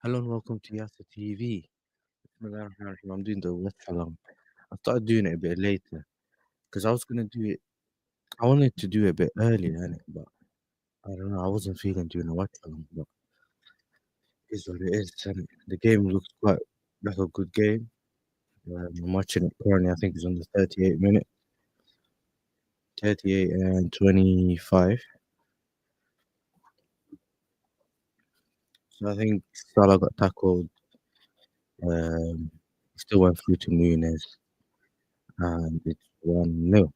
Hello and welcome to Yasa TV. I'm doing the Watchalong. I started doing it a bit later because I was gonna do it. I wanted to do it a bit earlier, innit? But I don't know. I wasn't feeling doing a Watchalong, but it's what it is. And the game looks quite like a good game. I'm watching it currently. I think it's on the 38 minute, 38 and 25. So I think Salah got tackled. Um, Still went through to Muniz, and it's 1-0.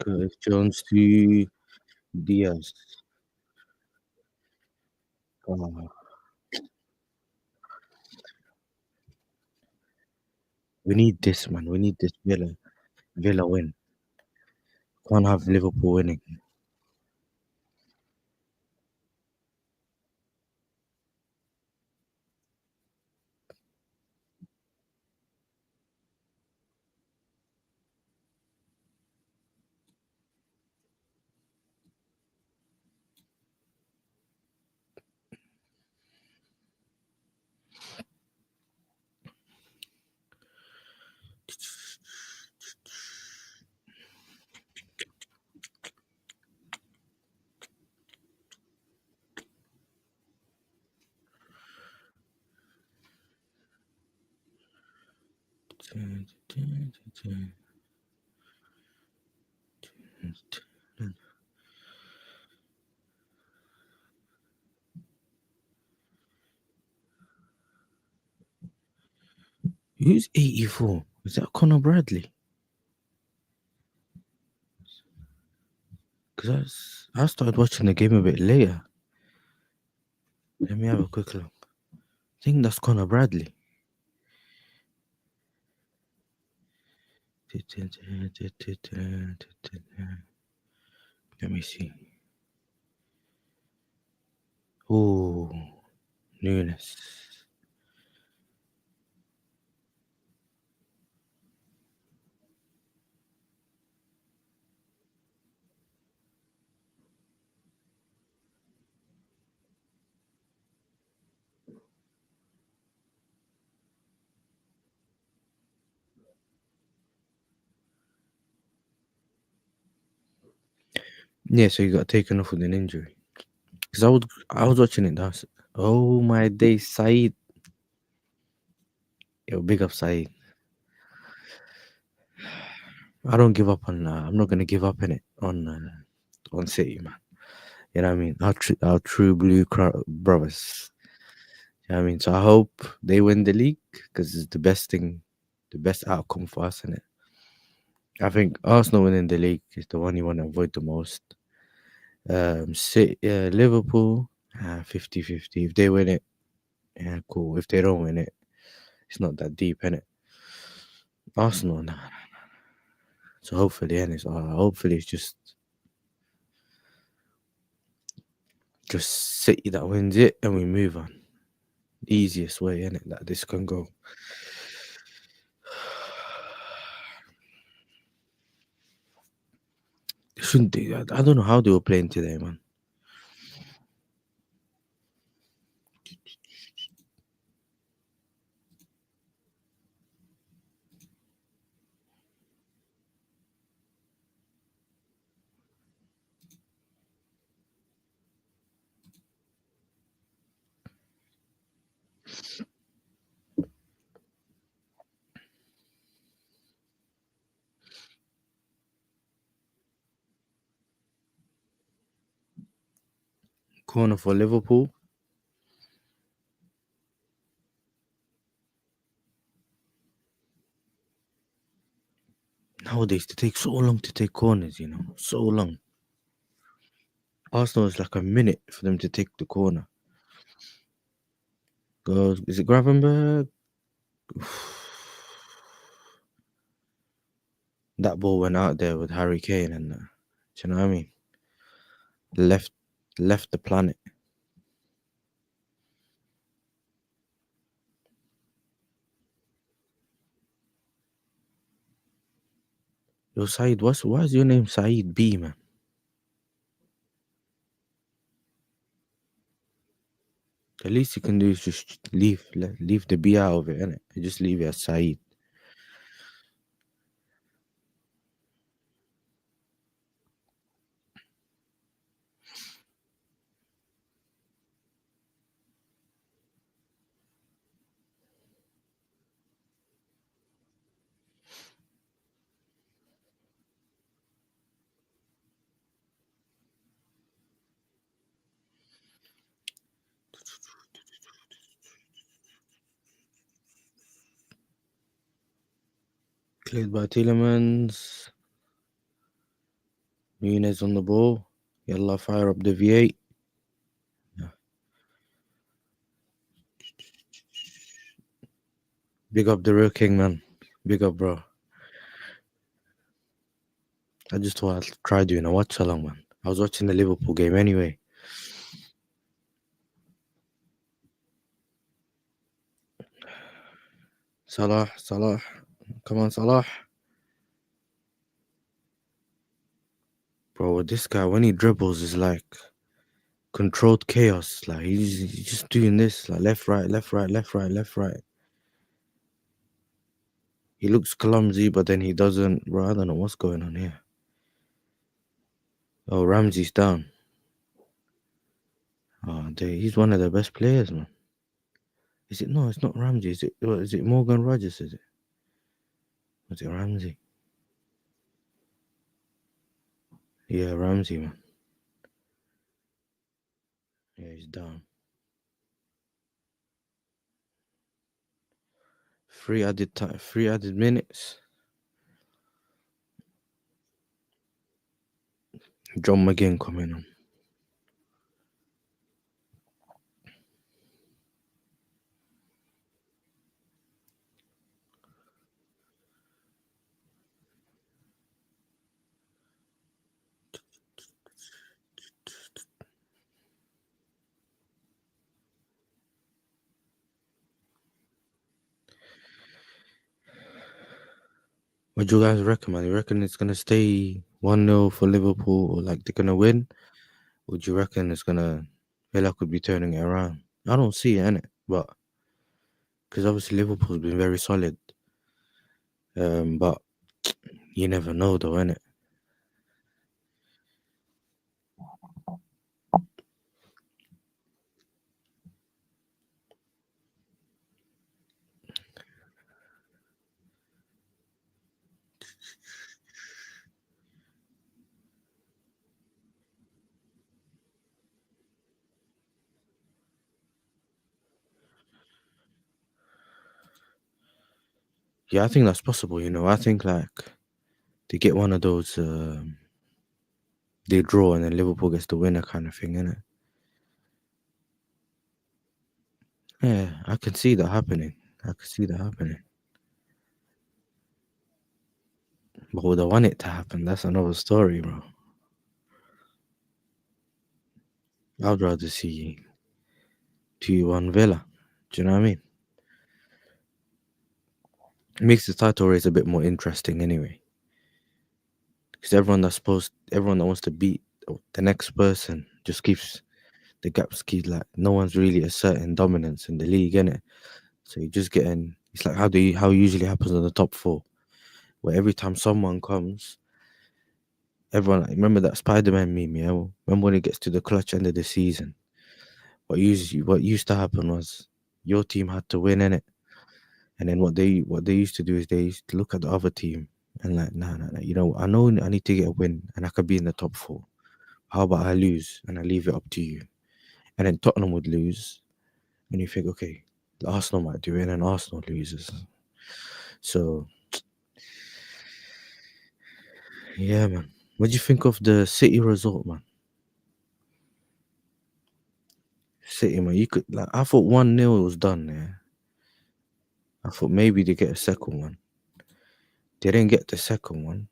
Curtis Jones to Diaz. Uh, we need this, man. We need this Villa win. Can't have Liverpool winning. Who's 84? Is that Conor Bradley? Because I started watching the game a bit later. Let me have a quick look. I think that's Conor Bradley. Let me see. Oh, Nunes. Yeah, so he got taken off with an injury. Because I was watching it now. Oh my day, Saeed. Yo, big up Saeed. I don't give up on. I'm not gonna give up in it on City, man. You know what I mean? Our true blue brothers. You know what I mean? So I hope they win the league because it's the best thing, the best outcome for us in it. I think Arsenal winning the league is the one you want to avoid the most. City, Liverpool, 50-50. If they win it, yeah, cool. If they don't win it, it's not that deep, in it. Arsenal, nah. So hopefully, and hopefully it's just City that wins it and we move on. Easiest way, innit, that this can go. They shouldn't do that. I don't know how they were playing today, man. Corner for Liverpool. Nowadays, they take so long to take corners, so long. Arsenal is like a minute for them to take the corner. Goes, is it Gravenberg? That ball went out there with Harry Kane and Do you know what I mean? Left left the planet. Yo, Saeed, why is your name Saeed B, man? The least you can do is just leave the B out of it, innit? Just leave it as Saeed. Cleared by Tielemans. Nunez on the ball. Yalla, fire up the V8. Yeah. Big up the real king, man. Big up, bro. I just thought I'd try doing a watch along, man. I was watching the Liverpool game anyway. Salah. Come on, Salah. Bro, this guy, when he dribbles, is like controlled chaos. Like, he's just doing this, like left, right, left, right, left, right, left, right. He looks clumsy, but then he doesn't. Bro, I don't know what's going on here. Oh, Ramsey's down. Oh, he's one of the best players, man. Is it? No, it's not Ramsey. Is it Morgan Rogers? Is it? Was it Ramsey? Yeah, Ramsey, man. Yeah, he's down. 3 added minutes. John McGinn coming on. What do you guys reckon, man? You reckon it's gonna stay 1-0 for Liverpool, or like they're gonna win? Or do you reckon it's gonna Villa could be turning it around? I don't see it, innit? But because obviously Liverpool's been very solid. But you never know, though, innit? Yeah, I think that's possible. I think like they get one of those, they draw and then Liverpool gets the winner kind of thing, innit? Yeah, I can see that happening. I can see that happening. But would I want it to happen? That's another story, bro. I'd rather see 2-1 Villa. Do you know what I mean? It makes the title race a bit more interesting anyway. Because everyone that wants to beat the next person just keeps the gaps keep like no one's really asserting dominance in the league, innit? So you're just getting it's like how it usually happens on the top four, where every time someone comes, everyone remember that Spider-Man meme, yeah? Remember when it gets to the clutch end of the season? What used to happen was your team had to win in it, and then what they used to do is they used to look at the other team and like, nah, I know I need to get a win and I could be in the top four. How about I lose and I leave it up to you? And then Tottenham would lose, and you think, okay, the Arsenal might do it, and then Arsenal loses. So yeah, man. What do you think of the City result, man? City, man. You could like I thought 1-0 was done there. I thought maybe they get a second one. They didn't get the second one.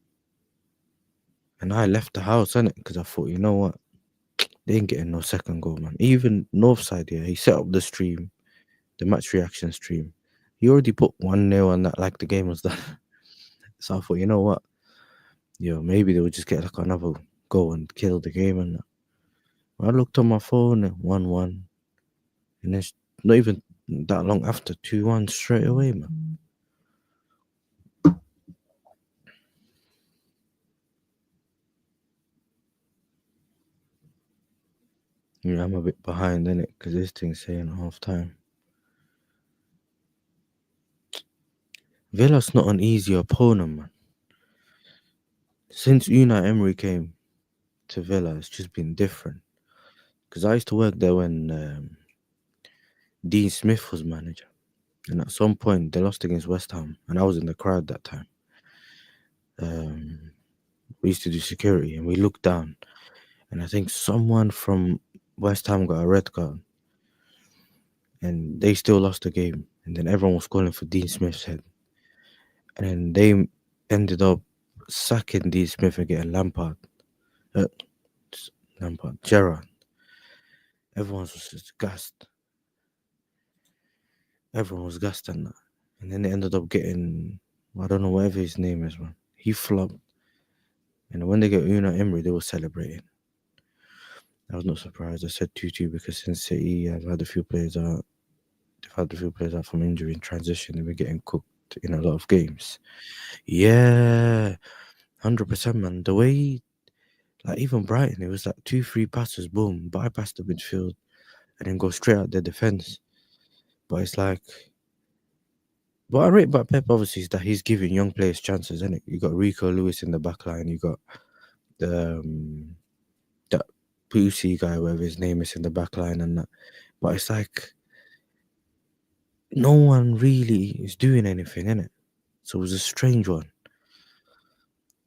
And I left the house, innit? Because I thought, you know what? They ain't getting no second goal, man. Even Northside, yeah, he set up the stream, the match reaction stream. He already put 1-0 on that, like the game was done. So I thought, you know what? Yo, maybe they would just get like another goal and kill the game. And I looked on my phone and 1-1. And it's not even that long after 2-1 straight away, man. Yeah, I'm a bit behind in it because this thing's saying half time. Villa's not an easy opponent, man. Since Unai Emery came to Villa, it's just been different. Because I used to work there when Dean Smith was manager. And at some point, they lost against West Ham. And I was in the crowd that time. We used to do security and we looked down. And I think someone from West Ham got a red card. And they still lost the game. And then everyone was calling for Dean Smith's head. And then they ended up sacking Dean Smith and getting Lampard. Gerrard. Everyone was just gassed. Everyone was gassed on that. And then they ended up getting, I don't know, whatever his name is, man. He flopped. And when they get Unai Emery, they were celebrating. I was not surprised. I said 2-2 because since City, I've had a few players out. They've had a few players out from injury and transition. They've been getting cooked in a lot of games. Yeah, 100%, man. The way, like even Brighton, it was like 2-3 passes, boom, bypass the midfield, and then go straight out their defense. But it's like, what I rate about Pep obviously is that he's giving young players chances, isn't it? You got Rico Lewis in the back line, you got the that Boosie guy, whatever his name is, in the back line and that. But it's like no one really is doing anything, innit? So it was a strange one.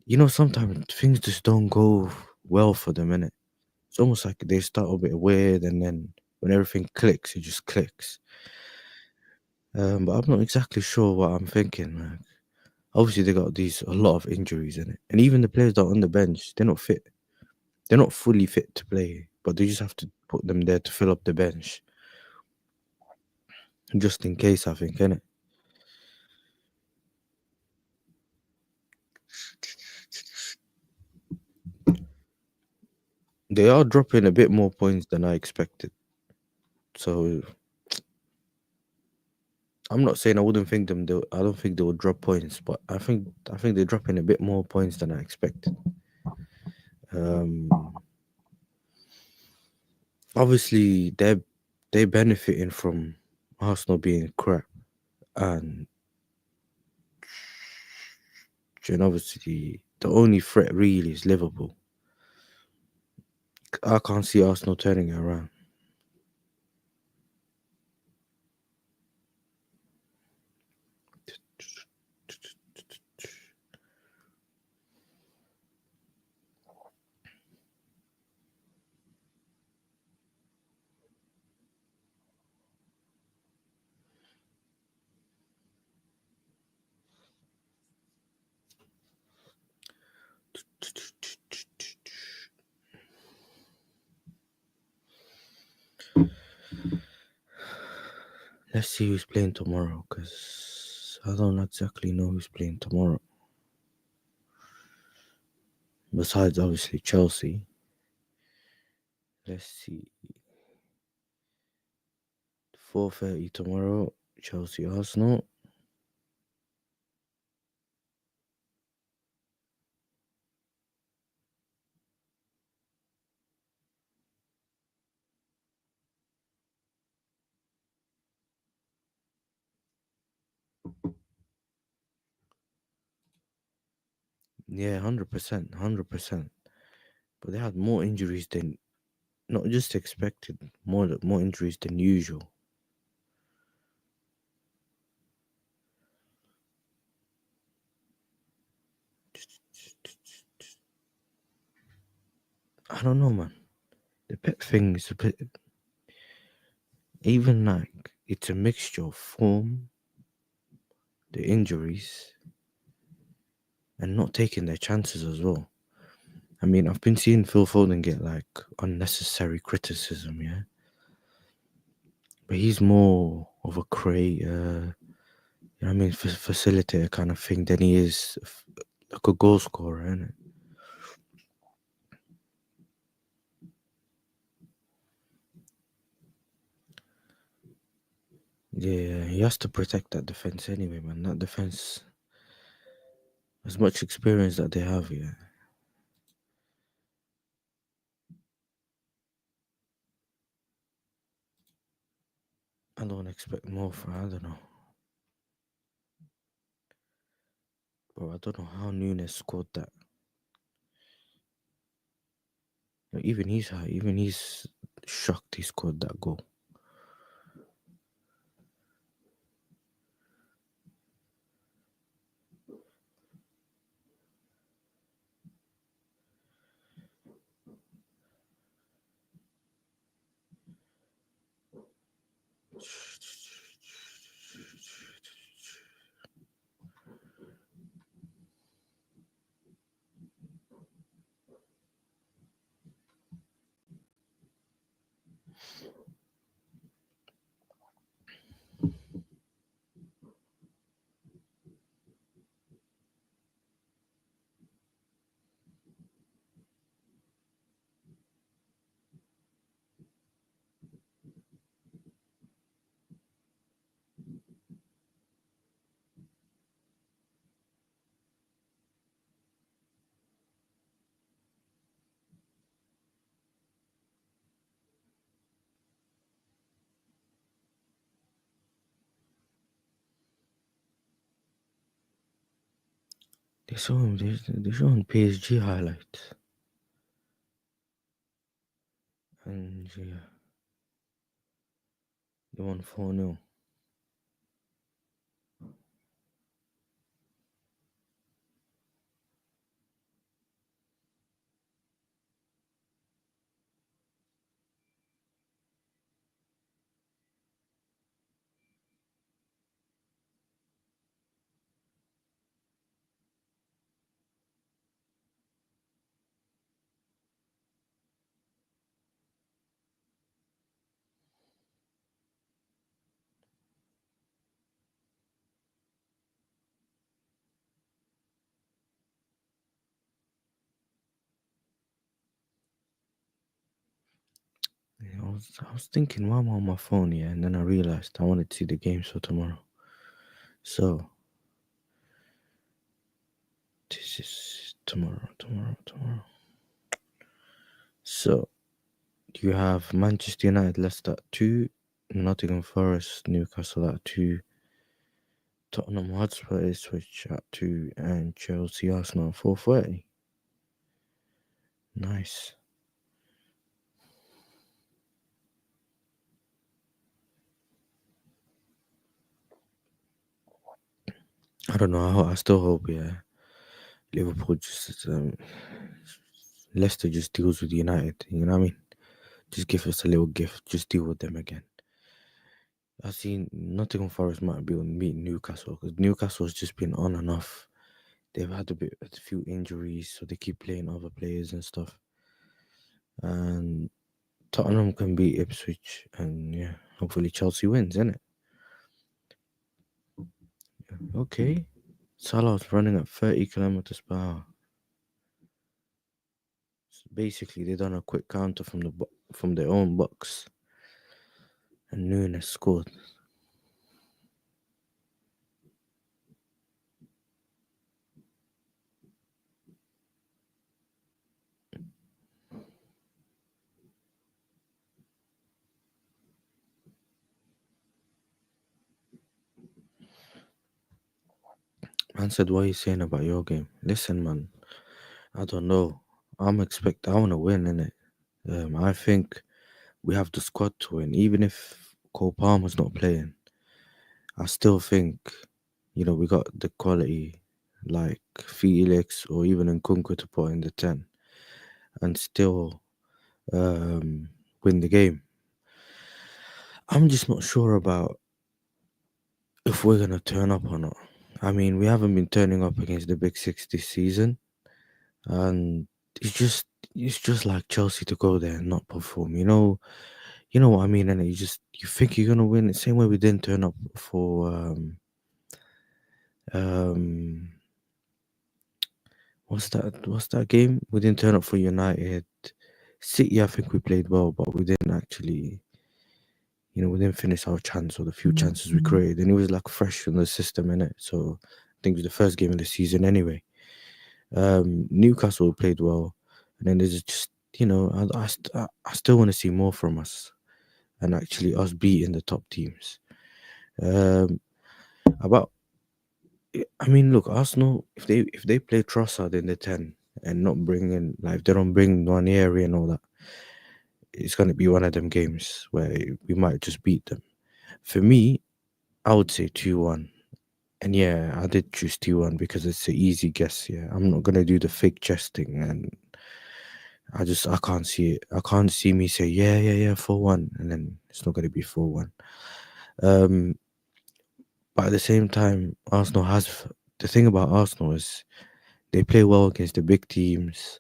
You know, sometimes things just don't go well for them, innit? It's almost like they start a bit weird and then when everything clicks, it just clicks. But I'm not exactly sure what I'm thinking. Like, obviously, they got a lot of injuries in it, and even the players that are on the bench, they're not fit. They're not fully fit to play, but they just have to put them there to fill up the bench, just in case. I think, innit? They are dropping a bit more points than I expected. So I'm not saying I wouldn't think them. I don't think they would drop points, but I think they're dropping a bit more points than I expected. Um, Obviously they're benefiting from Arsenal being crap, and obviously the only threat really is Liverpool. I can't see Arsenal turning it around. Let's see who's playing tomorrow, because I don't exactly know who's playing tomorrow. Besides, obviously, Chelsea. Let's see. 4:30 tomorrow, Chelsea Arsenal. Yeah, 100%, 100%. But they had more injuries than not just expected, more injuries than usual. I don't know, man. The pet thing is a bit, even like it's a mixture of form, the injuries, and not taking their chances as well. I mean, I've been seeing Phil Foden get like unnecessary criticism, yeah, but he's more of a creator, you know what I mean, facilitator kind of thing than he is like a goal scorer, innit? Yeah, he has to protect that defense anyway, man. That defense, as much experience that they have, yeah, I don't expect more for. I don't know, bro. I don't know how Nunes scored that. Even he's shocked he scored that goal. They show him PSG highlights, and yeah, they won 4-0. Yeah, I was thinking, why am I on my phone? Yeah, and then I realized I wanted to see the games for tomorrow. So this is tomorrow. So you have Manchester United, Leicester at 2, Nottingham Forest, Newcastle at 2, Tottenham Hotspur Ipswich at 2, and Chelsea Arsenal at 4:30. Nice. I don't know. I still hope, yeah, Liverpool just Leicester just deals with United. You know what I mean? Just give us a little gift. Just deal with them again. I seen Nottingham Forest might be on meet Newcastle because Newcastle's just been on and off. They've had a few injuries, so they keep playing other players and stuff. And Tottenham can beat Ipswich, and yeah, hopefully Chelsea wins, innit? Okay. Salah's running at 30 kilometers per hour. So basically, they done a quick counter from from their own box, and Nunes scored. Man said, "What are you saying about your game?" Listen, man, I don't know. I want to win, innit? I think we have the squad to win. Even if Cole Palmer's not playing, I still think, we got the quality like Felix or even Nkunku to put in the 10 and still win the game. I'm just not sure about if we're going to turn up or not. I mean, we haven't been turning up against the big six this season. And it's just it's just like Chelsea to go there and not perform. You know what I mean, and you think you're gonna win. The same way we didn't turn up for um what's that game? We didn't turn up for United. City, I think we played well, but we didn't actually, we didn't finish our chance or the few chances we created, and it was like fresh in the system in it. So I think it was the first game of the season anyway. Newcastle played well, and then there's just I still want to see more from us and actually us beating the top teams. Um, about I mean, look, Arsenal if they play Trossard in the 10 and not bring in like if they don't bring Nwaneri and all that, it's gonna be one of them games where we might just beat them. For me, I would say 2-1. And yeah, I did choose 2-1 because it's an easy guess. Yeah, I'm not gonna do the fake chest thing, and I can't see it. I can't see me say yeah 4-1, and then it's not gonna be 4-1. Um, but at the same time, the thing about Arsenal is they play well against the big teams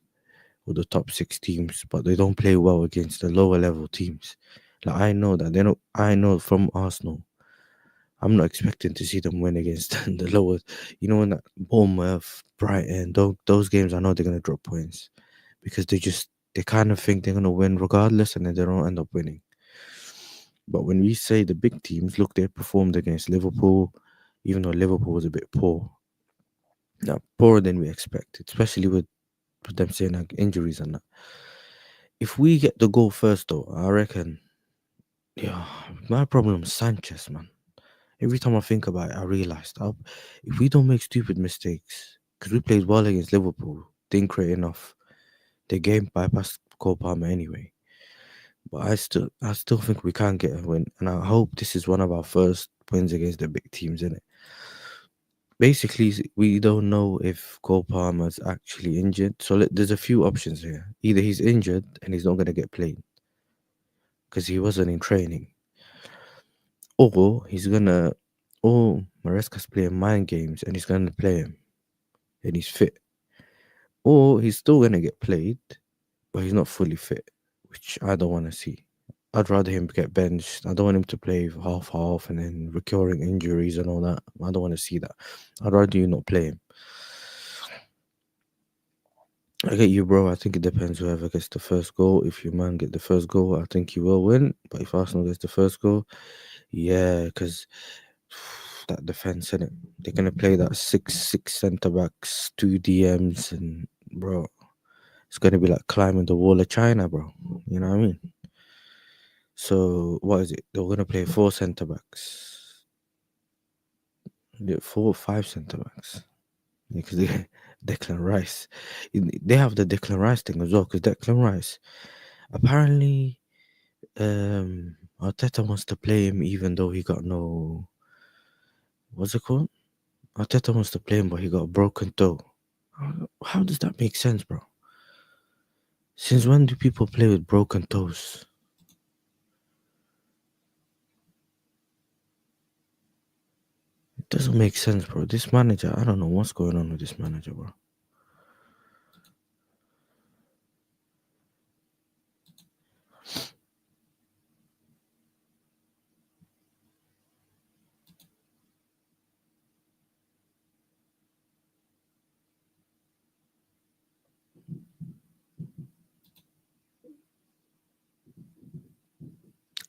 or the top six teams, but they don't play well against the lower level teams. Like I know that they don't. I know from Arsenal, I'm not expecting to see them win against the lower. When that Bournemouth, Brighton, those games, I know they're gonna drop points because they kind of think they're gonna win regardless, and then they don't end up winning. But when we say the big teams, look, they performed against Liverpool, even though Liverpool was a bit poor. Now, poorer than we expected, especially with them saying like injuries and that. If we get the goal first, though, I reckon, yeah, my problem is Sanchez, man. Every time I think about it, I realized if we don't make stupid mistakes, because we played well against Liverpool, didn't create enough. The game bypassed Cole Palmer anyway. But I still think we can get a win, and I hope this is one of our first wins against the big teams in it. Basically, we don't know if Cole Palmer's actually injured, so there's a few options here. Either he's injured and he's not going to get played because he wasn't in training, or Maresca's playing mind games and he's going to play him and he's fit, or he's still going to get played but he's not fully fit, which I don't want to see. I'd rather him get benched. I don't want him to play half and then recurring injuries and all that. I don't want to see that. I'd rather you not play him. I get you, bro. I think it depends whoever gets the first goal. If your man get the first goal, I think you will win. But if Arsenal gets the first goal, yeah, because that defense, innit? They're gonna play that six centre backs, two DMs, and bro, it's gonna be like climbing the wall of China, bro. You know what I mean? So what is it? They're gonna play four centre backs. Yeah, 4 or 5 centre backs. Because Declan Rice, they have the Declan Rice thing as well. Because Declan Rice, apparently, Arteta wants to play him even though he got no. What's it called? Arteta wants to play him, but he got a broken toe. How does that make sense, bro? Since when do people play with broken toes? It doesn't make sense, bro. This manager, I don't know what's going on with this manager, bro.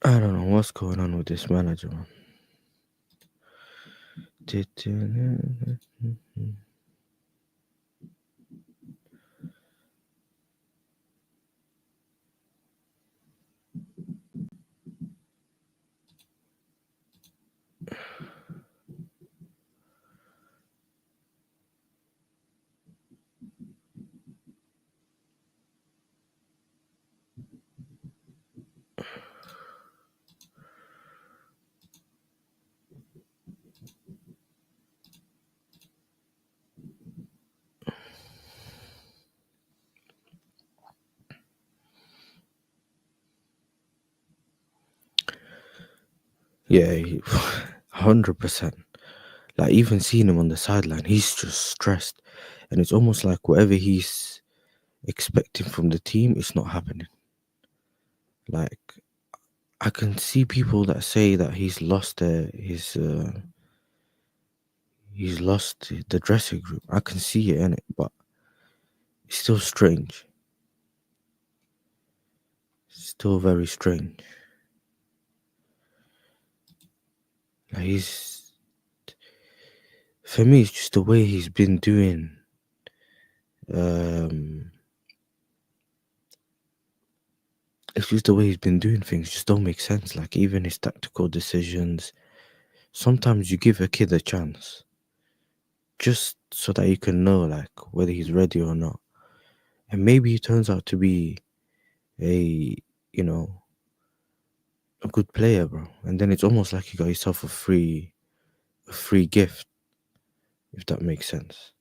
I don't know what's going on with this manager, man. Yeah, 100%. Like even seeing him on the sideline, he's just stressed, and it's almost like whatever expecting from the team, it's not happening. Like I can see people that say that he's lost the dressing room. I can see it in it, but it's still strange. Still very strange. Like he's for me, it's just the way he's been doing. Um, it's just the way he's been doing things. Just don't make sense. Like even his tactical decisions. Sometimes you give a kid a chance, just so that you can know like whether he's ready or not. And maybe he turns out to be a you know a good player, bro. And then it's almost like you got yourself a free gift, if that makes sense.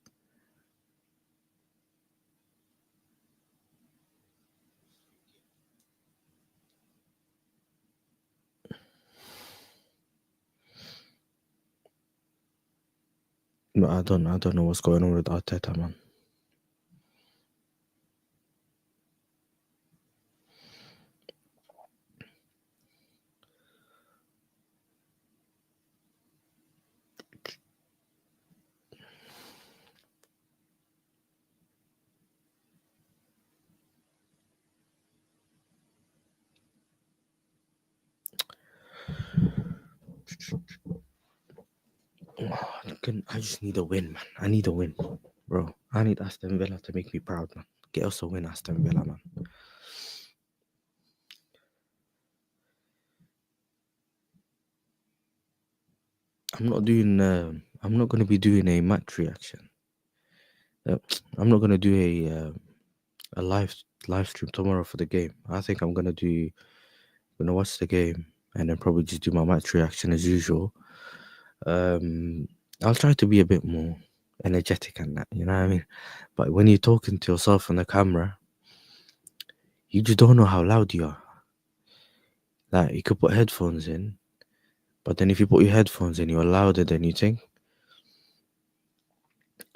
But I don't know what's going on with Arteta, man. I just need a win, man. I need a win, bro. I need Aston Villa to make me proud, man. Get us a win, Aston Villa, man. I'm not doing. I'm not gonna be doing a match reaction. Uh, I'm not gonna do a live stream tomorrow for the game. I think I'm gonna watch the game and then probably just do my match reaction as usual. Um, I'll try to be a bit more energetic and that, you know what I mean? But when you're talking to yourself on the camera, you just don't know how loud you are. Like you could put headphones in, but then if you put your headphones in, you're louder than you think.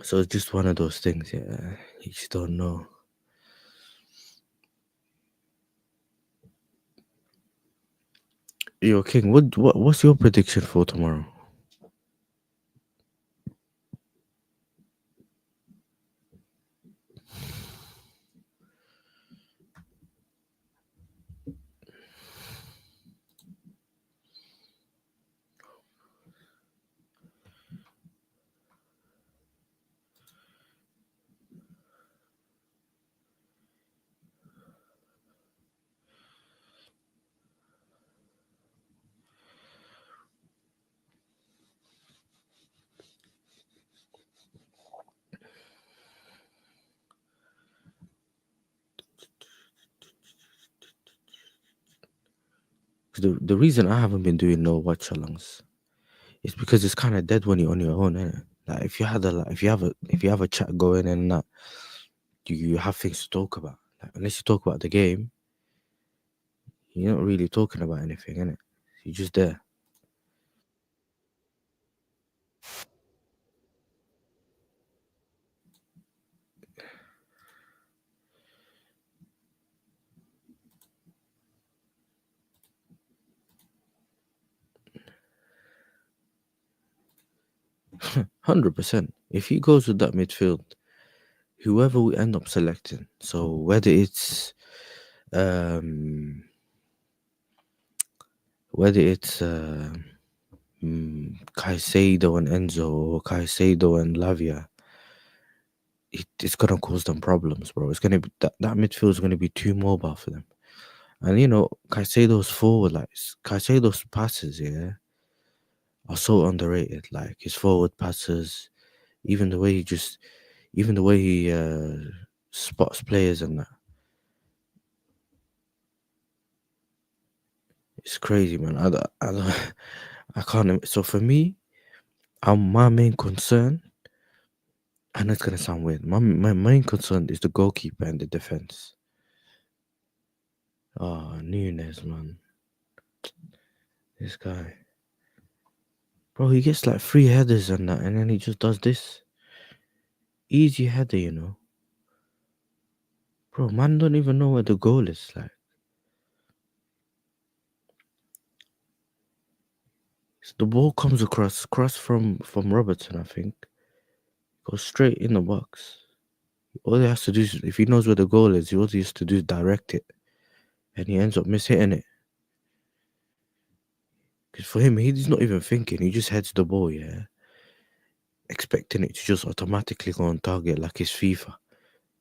So it's just one of those things, yeah. You just don't know. Yo, King, what's your prediction for tomorrow? 'Cause the reason I haven't been doing no watchalongs is because it's kind of dead when you're on your own, innit? Like if you have a chat going and that, you have things to talk about. Like unless you talk about the game, you're not really talking about anything, innit? You're just there. 100%. If he goes with that midfield, whoever we end up selecting, so um whether it's Caicedo and Enzo or Caicedo and Lavia, it's gonna cause them problems, bro. It's gonna be that midfield is gonna be too mobile for them. And Caicedo's passes, yeah, are so underrated. Like his forward passes, even the way he just, even the way he spots players and that, it's crazy, man. I can't. So for me, my main concern, and it's gonna sound weird. My main concern is the goalkeeper and the defense. Oh, Nunes, man, this guy, bro, he gets like three headers and that, and then he just does this easy header, Bro, man don't even know where the goal is. Like, the ball comes across, cross from Robertson, I think, goes straight in the box. All he has to do is, if he knows where the goal is, all he has to do is direct it, and he ends up mishitting it. Because for him, he's not even thinking. He just heads the ball, yeah, expecting it to just automatically go on target like it's FIFA.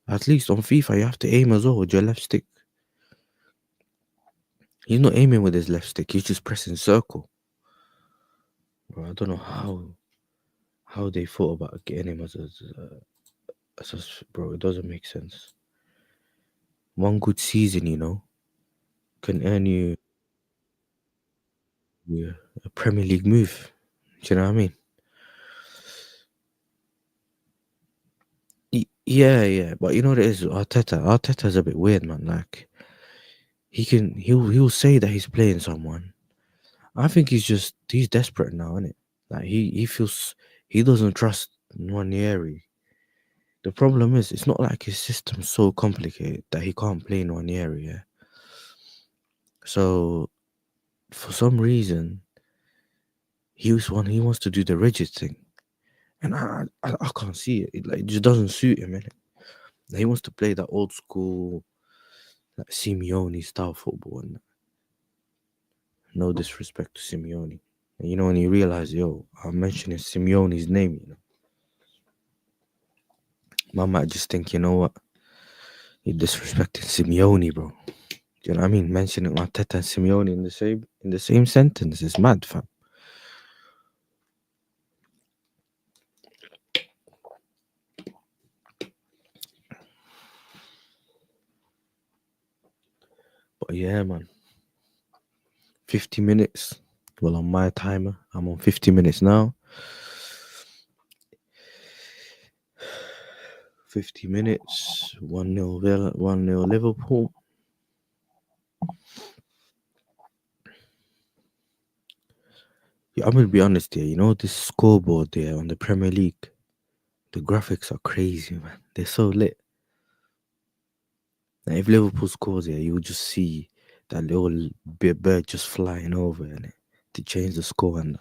At least on FIFA, you have to aim as well with your left stick. He's not aiming with his left stick. He's just pressing circle. Bro, I don't know how they thought about getting him bro. It doesn't make sense. One good season, can earn you yeah, a Premier League move. Do you know what I mean? Yeah, yeah. But you know what it is? Arteta's a bit weird, man. Like he'll say that he's playing someone. I think he's desperate now, isn't it? Like he feels he doesn't trust Nwaneri. The problem is it's not like his system's so complicated that he can't play Nwaneri, yeah. So for some reason he wants to do the rigid thing. And I can't see it. It just doesn't suit him, innit? He wants to play that old school like Simeone style football, and no disrespect to Simeone. And when you realize, yo, I'm mentioning Simeone's name, man might just think, you know what, you're disrespecting Simeone, bro. Do you know what I mean? Mentioning Arteta and Simeone in the same sentence is mad, fam. But yeah, man, 50 minutes. Well, on my timer, I'm on 50 minutes now. 50 minutes, 1-0 Villa, 1-0 Liverpool. Yeah, I'm gonna be honest here. This scoreboard there on the Premier League, the graphics are crazy, man. They're so lit. Now, if Liverpool scores here, you'll just see that little bird just flying over and to change the score. And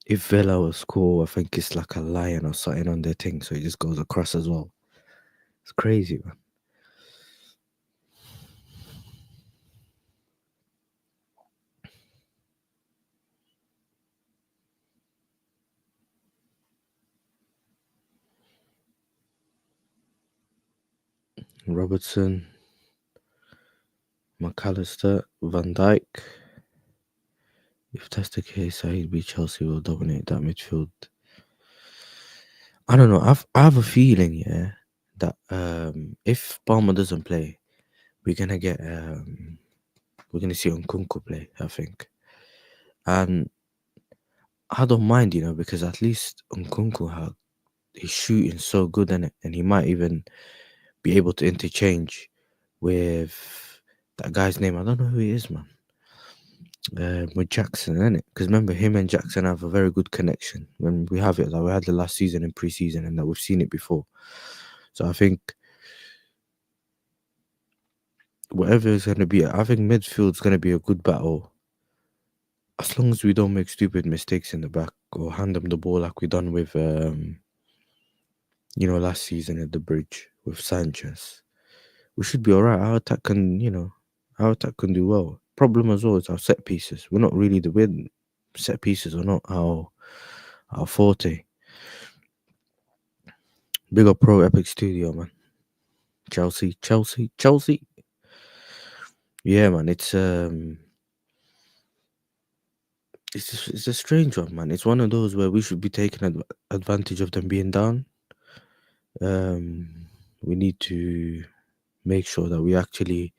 if Villa will score, I think it's like a lion or something on their thing, so it just goes across as well. It's crazy, man. Robertson, McAllister, Van Dijk. If that's the case, I'd be Chelsea will dominate that midfield. I don't know. I have a feeling, yeah, that if Palmer doesn't play, we're gonna get we're gonna see Nkunku play, I think. And I don't mind, because at least Nkunku he's shooting so good in it, and he might even be able to interchange with that guy's name. I don't know who he is, man. With Jackson, innit? Because remember, him and Jackson have a very good connection. When we have it, like we had the last season in pre-season, and that we've seen it before. So I think whatever is going to be, I think midfield's going to be a good battle. As long as we don't make stupid mistakes in the back or hand them the ball like we done with, last season at the bridge with Sanchez, we should be all right. Our attack can do well. Problem as well is our set pieces. We're not really the win. Set pieces are not our forte. Big up Pro Epic Studio, man. Chelsea. Yeah, man. It's a strange one, man. It's one of those where we should be taking advantage of them being down. We need to make sure that we actually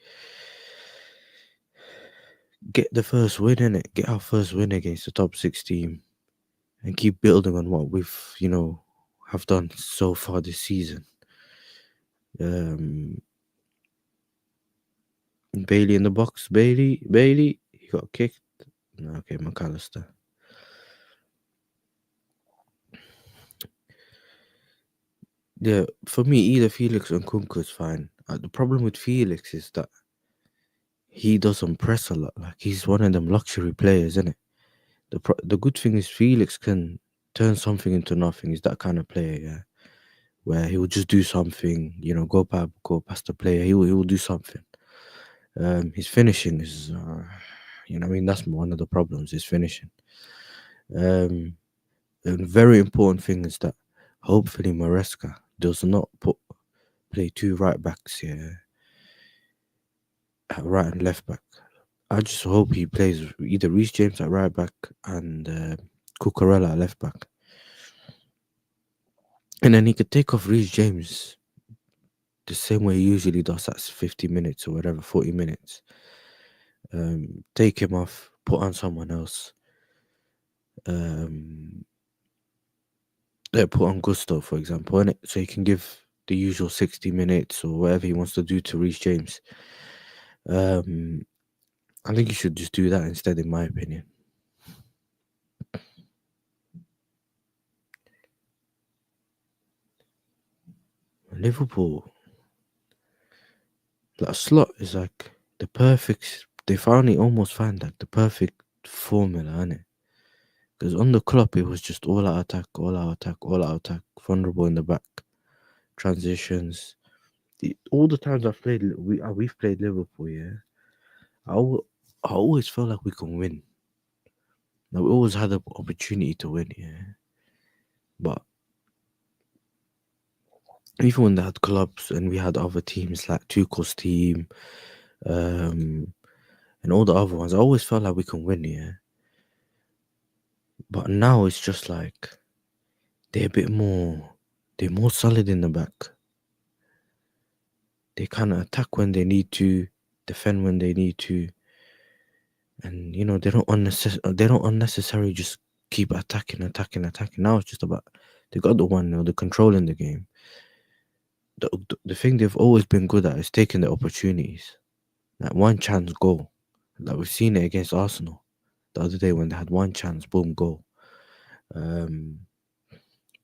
get the first win in it, get our first win against the top 6 team, and keep building on what we've have done so far this season. Bailey in the box. Bailey, he got kicked. No, okay, McAllister. Yeah, for me, either Felix and Kunku is fine. The problem with Felix is that he doesn't press a lot. Like he's one of them luxury players, isn't it? The good thing is Felix can turn something into nothing. He's that kind of player, yeah. Where he will just do something, go past the player. He will do something. His finishing is, that's one of the problems. His finishing. Um, a very important thing is that hopefully Maresca does not play two right backs here, at right and left back. I just hope he plays either Reece James at right back and Cucurella at left back, and then he could take off Reece James the same way he usually does. That's 50 minutes or whatever, 40 minutes. Take him off, put on someone else. Um, put on Gusto, for example, and so he can give the usual 60 minutes or whatever he wants to do to Reece James. Um, I think you should just do that instead, in my opinion. Liverpool, that slot is like the perfect. They finally almost found like the perfect formula, innit? Because on the Klopp, it was just all out attack, all out attack, all out attack, vulnerable in the back, transitions. All the times we've played Liverpool, yeah, I always felt like we can win. Now we always had the opportunity to win, yeah. But even when they had clubs and we had other teams like Tuchel's team, um, and all the other ones, I always felt like we can win, yeah. But now it's just like they're a bit more, they're more solid in the back. They kind of attack when they need to, defend when they need to, and they don't unnecessarily just keep attacking. Now it's just about they got the one, the control in the game. The thing they've always been good at is taking the opportunities. Like one chance goal. Like we've seen it against Arsenal the other day when they had one chance, boom, goal. Um,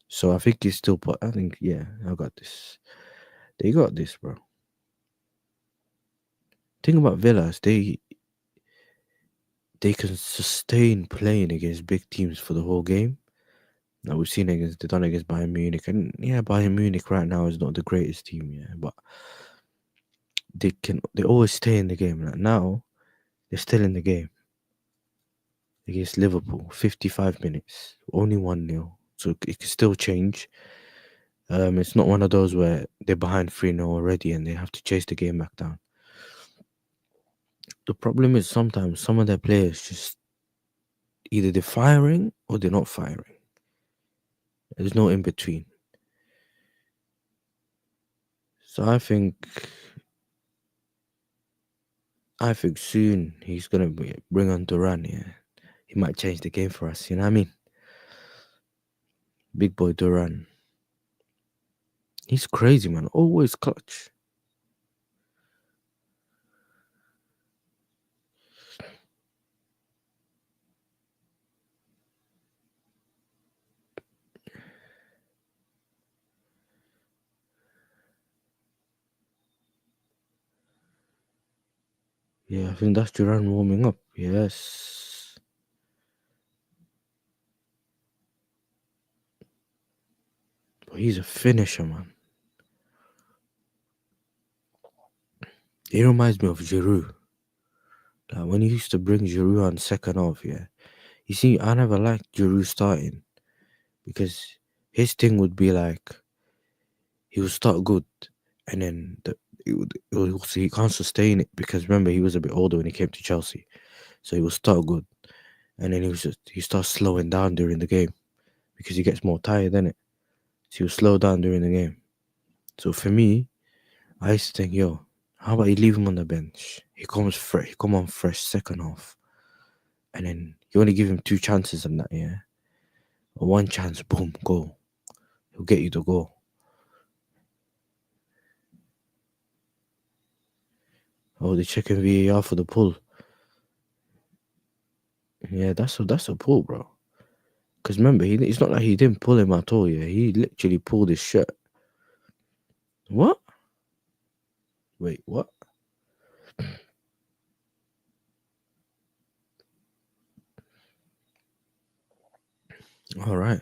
so I think he's still, but I think I got this. They got this, bro. Thing about Villa is they can sustain playing against big teams for the whole game. Now we've seen they've done against Bayern Munich, and Bayern Munich right now is not the greatest team, but they always stay in the game. Like now they're still in the game against Liverpool, 55 minutes, only 1-0, so it can still change. It's not one of those where they're behind 3-0 already and they have to chase the game back down. The problem is sometimes some of their players just either they're firing or they're not firing. There's no in between. So I think soon he's gonna bring on Duran. Yeah, he might change the game for us. You know what I mean? Big boy Duran. He's crazy, man. Always clutch. Yeah, I think that's Duran warming up. Yes. But he's a finisher, man. He reminds me of Giroud. Like when he used to bring Giroud on second half, yeah. You see, I never liked Giroud starting because his thing would be like he would start good and then he can't sustain it because remember he was a bit older when he came to Chelsea, so he would start good and then he starts slowing down during the game because he gets more tired, then it. So he would slow down during the game. So for me, I used to think, yo, how about you leave him on the bench? He comes fresh. He come on fresh second half, and then you only give him 2 chances on that, yeah. One chance, boom, goal. He'll get you the goal. Oh, they're checking VAR for the pull. Yeah, that's a pull, bro. Because remember, it's not like he didn't pull him at all. Yeah, he literally pulled his shirt. What? Wait, what? All right.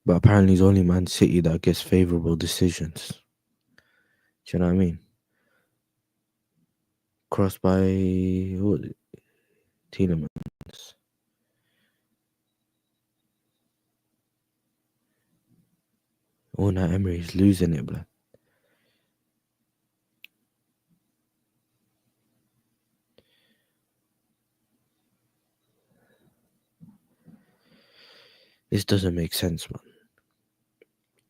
But apparently, it's only Man City that gets favorable decisions. Do you know what I mean? Crossed by who was it? Tielemans. Oh, now Emery's losing it, blood. This doesn't make sense, man.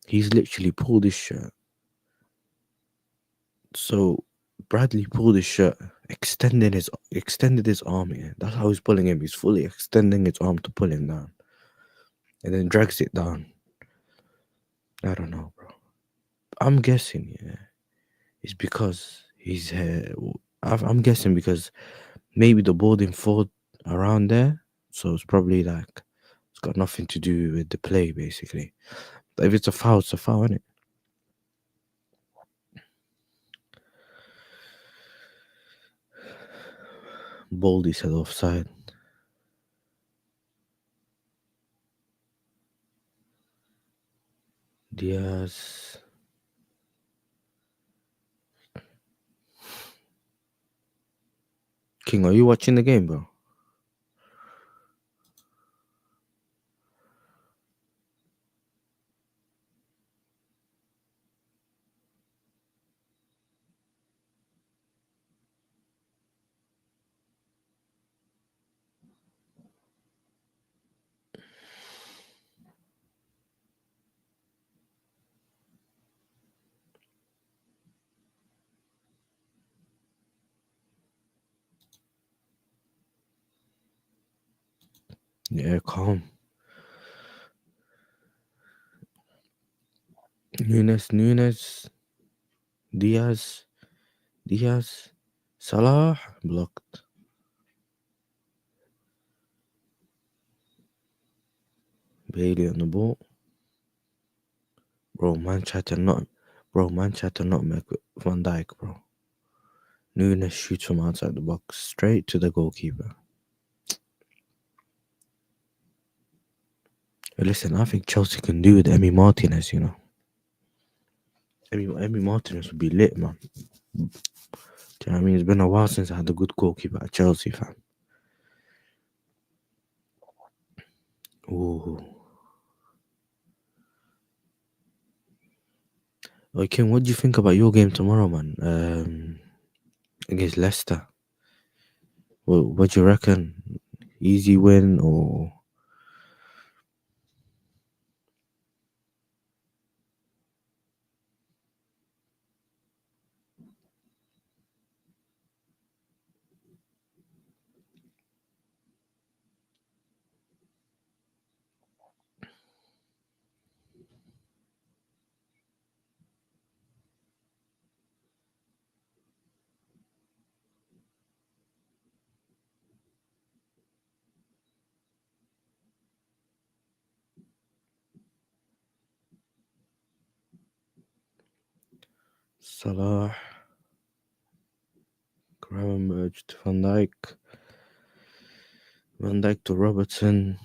He's literally pulled his shirt. So Bradley pulled his shirt, extended his arm here. That's how he's pulling him. He's fully extending his arm to pull him down, and then drags it down. I don't know, bro. I'm guessing, yeah, it's because he's. I'm guessing because maybe the ball didn't fall around there, so it's probably like it's got nothing to do with the play, basically. But if it's a foul, it's a foul, isn't it? Baldy said offside. Diaz. King, are you watching the game, bro? Yeah, calm. Nunes, Diaz, Salah, blocked. Bailey on the ball. Man tried to not make Van Dijk, bro. Nunes shoots from outside the box straight to the goalkeeper. But listen, I think Chelsea can do with Emi Martinez, you know. Emi Martinez would be lit, man. Do you know what I mean? It's been a while since I had a good goalkeeper at Chelsea, fam. Ooh. Okay, Kim, what do you think about your game tomorrow, man? Against Leicester. What do you reckon? Easy win or Salah, Gravenberch to Van Dijk to Robertson.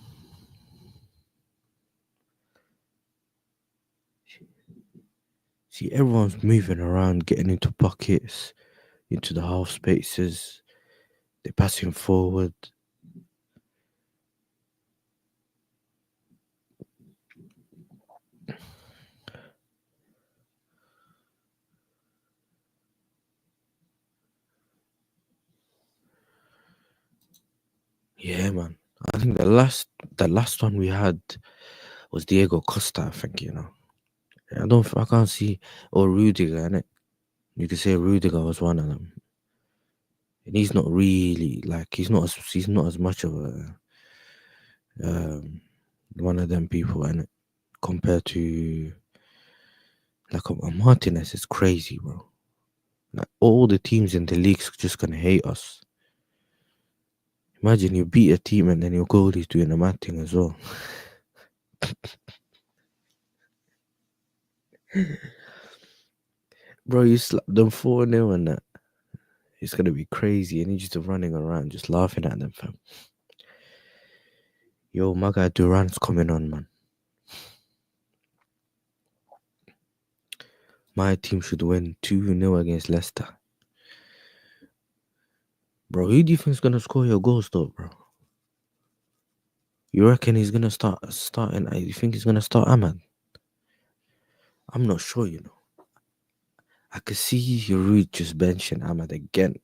See, everyone's moving around, getting into pockets, into the half spaces. They're passing forward. Yeah, man. I think the last one we had was Diego Costa. I think you know. I can't see or Rudiger in it. You could say Rudiger was one of them, and he's not really like he's not as much of a one of them people in it compared to like a Martinez is crazy, bro. Like all the teams in the league's just gonna hate us. Imagine you beat a team and then your goalie's doing a mad thing as well. Bro, you slap them 4-0 and that. It's gonna be crazy. And he's just running around, just laughing at them, fam. Yo, my guy Durant's coming on, man. My team should win 2-0 against Leicester. Bro, who do you think's gonna score your goals though, bro? You reckon he's gonna starting? You think he's gonna start Ahmad? I'm not sure, you know. I could see Giroud just benching Ahmad again.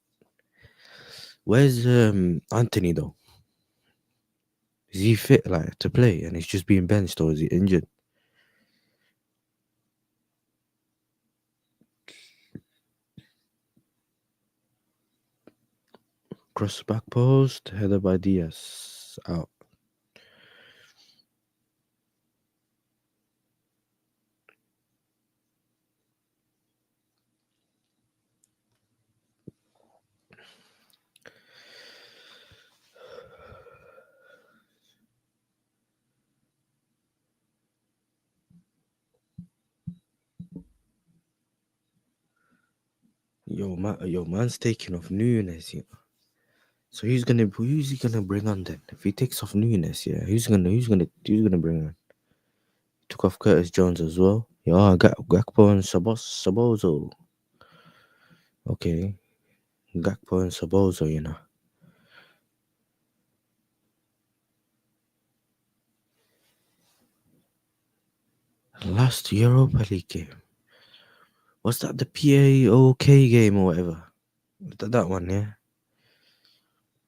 Where's Anthony though? Is he fit like to play and he's just being benched or is he injured? Cross back post, header by Diaz. Out. Man's taking off Nunes, you know. So who's he gonna bring on then? If he takes off Nunes, yeah, who's gonna bring on? Took off Curtis Jones as well. Yeah, Gakpo and Sabozo. Okay, Gakpo and Sabozo, you know. Last Europa League game. Was that the PAOK game or whatever? That one, yeah.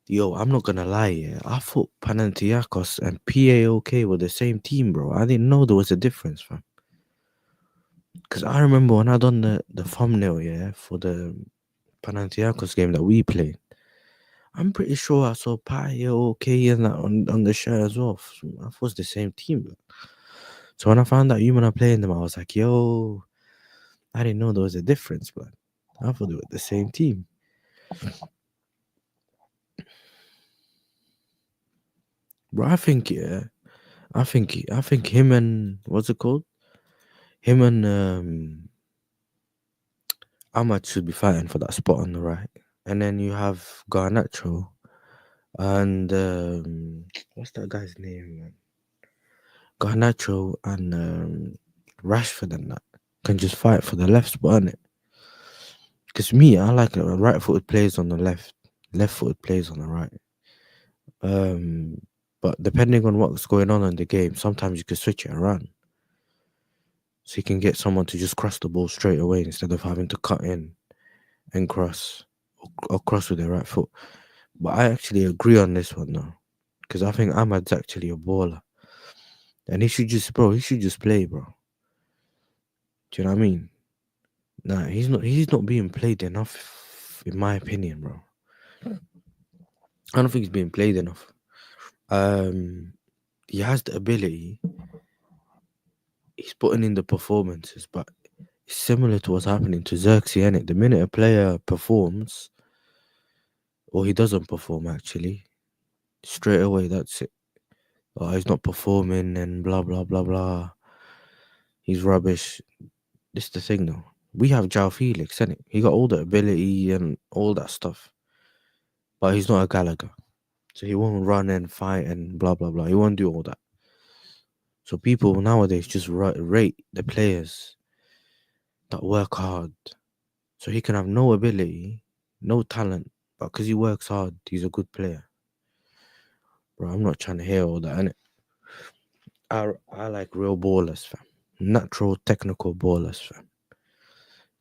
Yo, I'm not gonna lie, yeah. I thought Panathinaikos and PAOK were the same team, bro. I didn't know there was a difference, fam. Because I remember when I done the thumbnail, yeah, for the Panathinaikos game that we played. I'm pretty sure I saw PAOK and that on the shirt as well. So I thought it was the same team, bro. So when I found out you and I playing them, I was like, yo, I didn't know there was a difference, but I thought they were the same team. Bro, I think him and what's it called? Him and Ahmad should be fighting for that spot on the right. And then you have Garnacho and what's that guy's name, man? Garnacho and Rashford and that can just fight for the left spot, innit? Because me, I like right footed players on the left footed players on the right. Um, but depending on what's going on in the game, sometimes you can switch it around. So you can get someone to just cross the ball straight away instead of having to cut in and cross or cross with their right foot. But I actually agree on this one though, because I think Ahmad's actually a baller, and he should just play, bro. Do you know what I mean? Nah, he's not being played enough, in my opinion, bro. I don't think he's being played enough. Um, he has the ability. He's putting in the performances, but it's similar to what's happening to Xerxes, innit? The minute a player performs, or he doesn't perform actually, straight away that's it. Oh, he's not performing and blah blah blah blah. He's rubbish. This is the thing though. We have João Felix, innit? He got all the ability and all that stuff. But he's not a Gallagher. So he won't run and fight and blah blah blah. He won't do all that. So people nowadays just rate the players that work hard. So he can have no ability, no talent, but because he works hard, he's a good player. Bro, I'm not trying to hear all that, innit? I like real ballers, fam. Natural technical ballers, fam.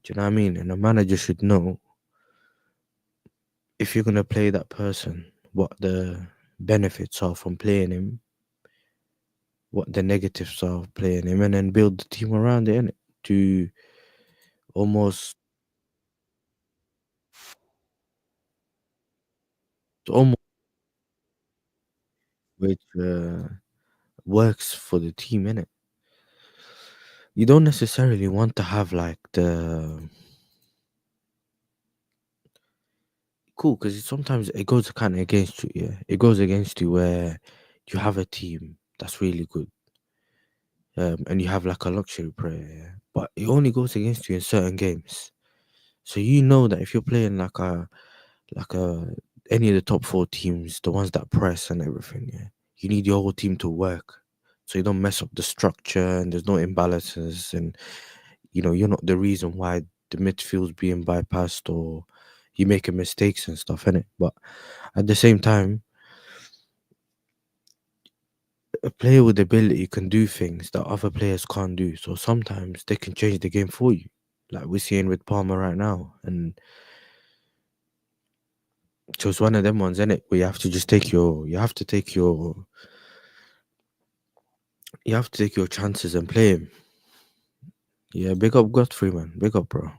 Do you know what I mean? And a manager should know if you're gonna play that person, what the benefits are from playing him, what the negatives are of playing him, and then build the team around it, innit? To almost almost which works for the team, innit? You don't necessarily want to have like the cool because sometimes it goes kind of against you, yeah. It goes against you where you have a team that's really good, and you have like a luxury player, yeah? But it only goes against you in certain games. So you know that if you're playing like a any of the top four teams, the ones that press and everything, yeah, you need your whole team to work. So you don't mess up the structure and there's no imbalances and you're not the reason why the midfield's being bypassed or you making mistakes and stuff, innit? But at the same time, a player with ability can do things that other players can't do. So sometimes they can change the game for you. Like we're seeing with Palmer right now. And so it's one of them ones, innit? Where you have to just take your you have to take your chances and play him. Yeah, big up Godfrey, man. Big up, bro.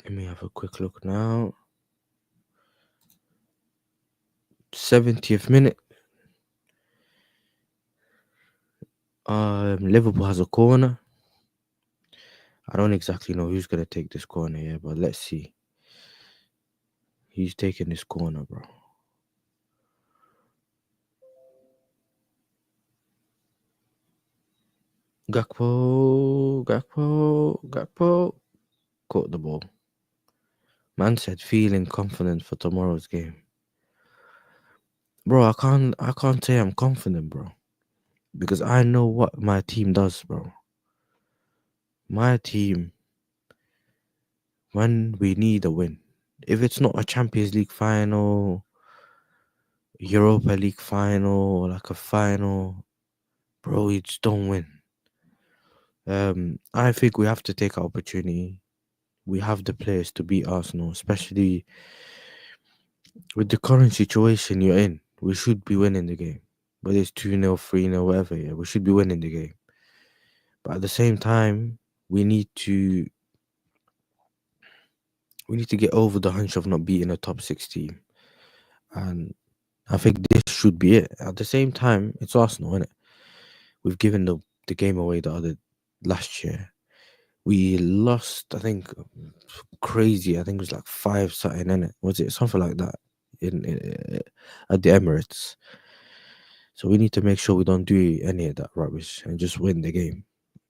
Let me have a quick look now. 70th minute. Liverpool has a corner. I don't exactly know who's gonna take this corner here, but let's see. He's taking this corner, bro. Gakpo. Caught the ball. Man said feeling confident for tomorrow's game. Bro, I can't say I'm confident, bro. Because I know what my team does, bro. My team, when we need a win, if it's not a Champions League final, Europa League final, or like a final, bro, you just don't win. I think we have to take our opportunity. We have the players to beat Arsenal, especially with the current situation you're in. We should be winning the game. Whether it's 2-0, 3-0, whatever, yeah, we should be winning the game. But at the same time, we need to get over the hunch of not beating a top six team. And I think this should be it. At the same time, it's Arsenal, innit? We've given the game away the other last year. We lost, I think, crazy. I think it was like 5 something, innit? Was it something like that in at the Emirates? So we need to make sure we don't do any of that rubbish and just win the game.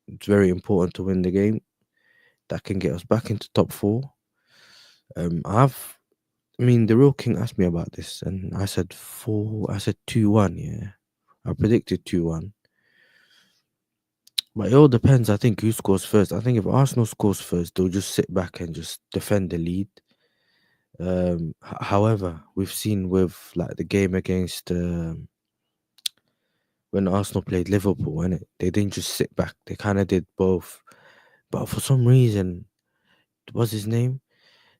It's very important to win the game. That can get us back into top four. I mean, the real king asked me about this, and I said 2-1. Yeah, I predicted 2-1. But it all depends, I think, who scores first. I think if Arsenal scores first, they'll just sit back and just defend the lead. However, we've seen with like the game against when Arsenal played Liverpool, and they didn't just sit back; they kind of did both. But for some reason, what's his name?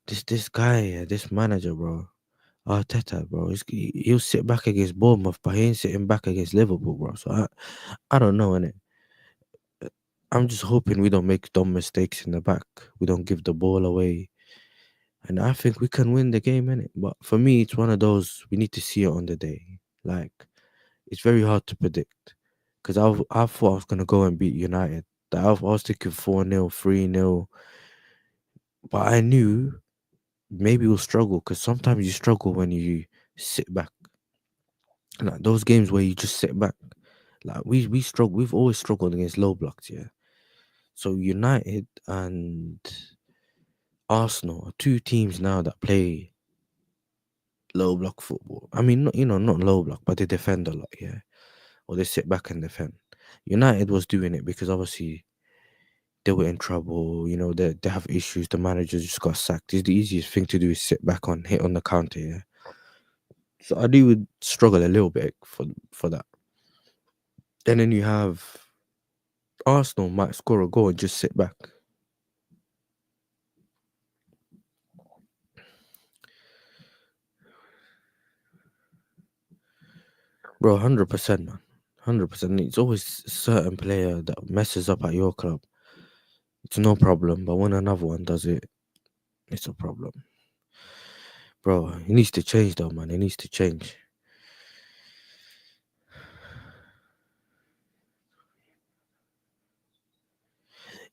This guy, this manager, bro, Arteta, bro, he'll sit back against Bournemouth, but he ain't sitting back against Liverpool, bro. So I don't know, innit? I'm just hoping we don't make dumb mistakes in the back. We don't give the ball away. And I think we can win the game, innit? But for me, it's one of those, we need to see it on the day. Like, it's very hard to predict. Because I thought I was going to go and beat United. I was thinking 4-0, 3-0. But I knew maybe we'll struggle because sometimes you struggle when you sit back. Like those games where you just sit back. Like we struggle. We've always struggled against low blocks, yeah. So United and Arsenal are two teams now that play low block football. I mean, not low block, but they defend a lot, yeah. Or they sit back and defend. United was doing it because obviously they were in trouble. They have issues. The manager just got sacked. It's the easiest thing to do is sit back on hit on the counter, yeah. So I do would struggle a little bit for that. And then you have Arsenal might score a goal and just sit back. Bro, 100%, man. 100%. It's always a certain player that messes up at your club. It's no problem. But when another one does it, it's a problem. Bro, it needs to change though, man. It needs to change.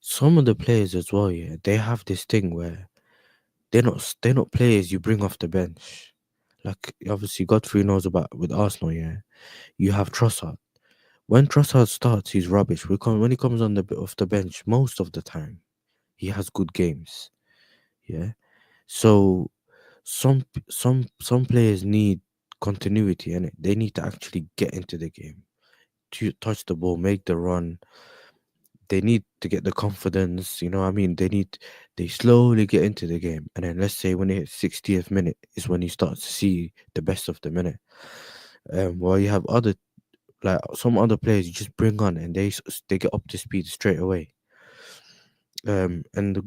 some of the players as well, yeah, they have this thing where they're not players you bring off the bench. Like obviously Godfrey knows about with Arsenal, yeah. You have Trossard. When Trossard starts, he's rubbish. When he comes on the off the bench, most of the time, he has good games. Yeah. So some players need continuity in it. They need to actually get into the game, to touch the ball, make the run. They need to get the confidence. You know what I mean? They slowly get into the game, and then let's say when they hit 60th minute is when you start to see the best of the minute. While you have other like some other players you just bring on and they get up to speed straight away. And the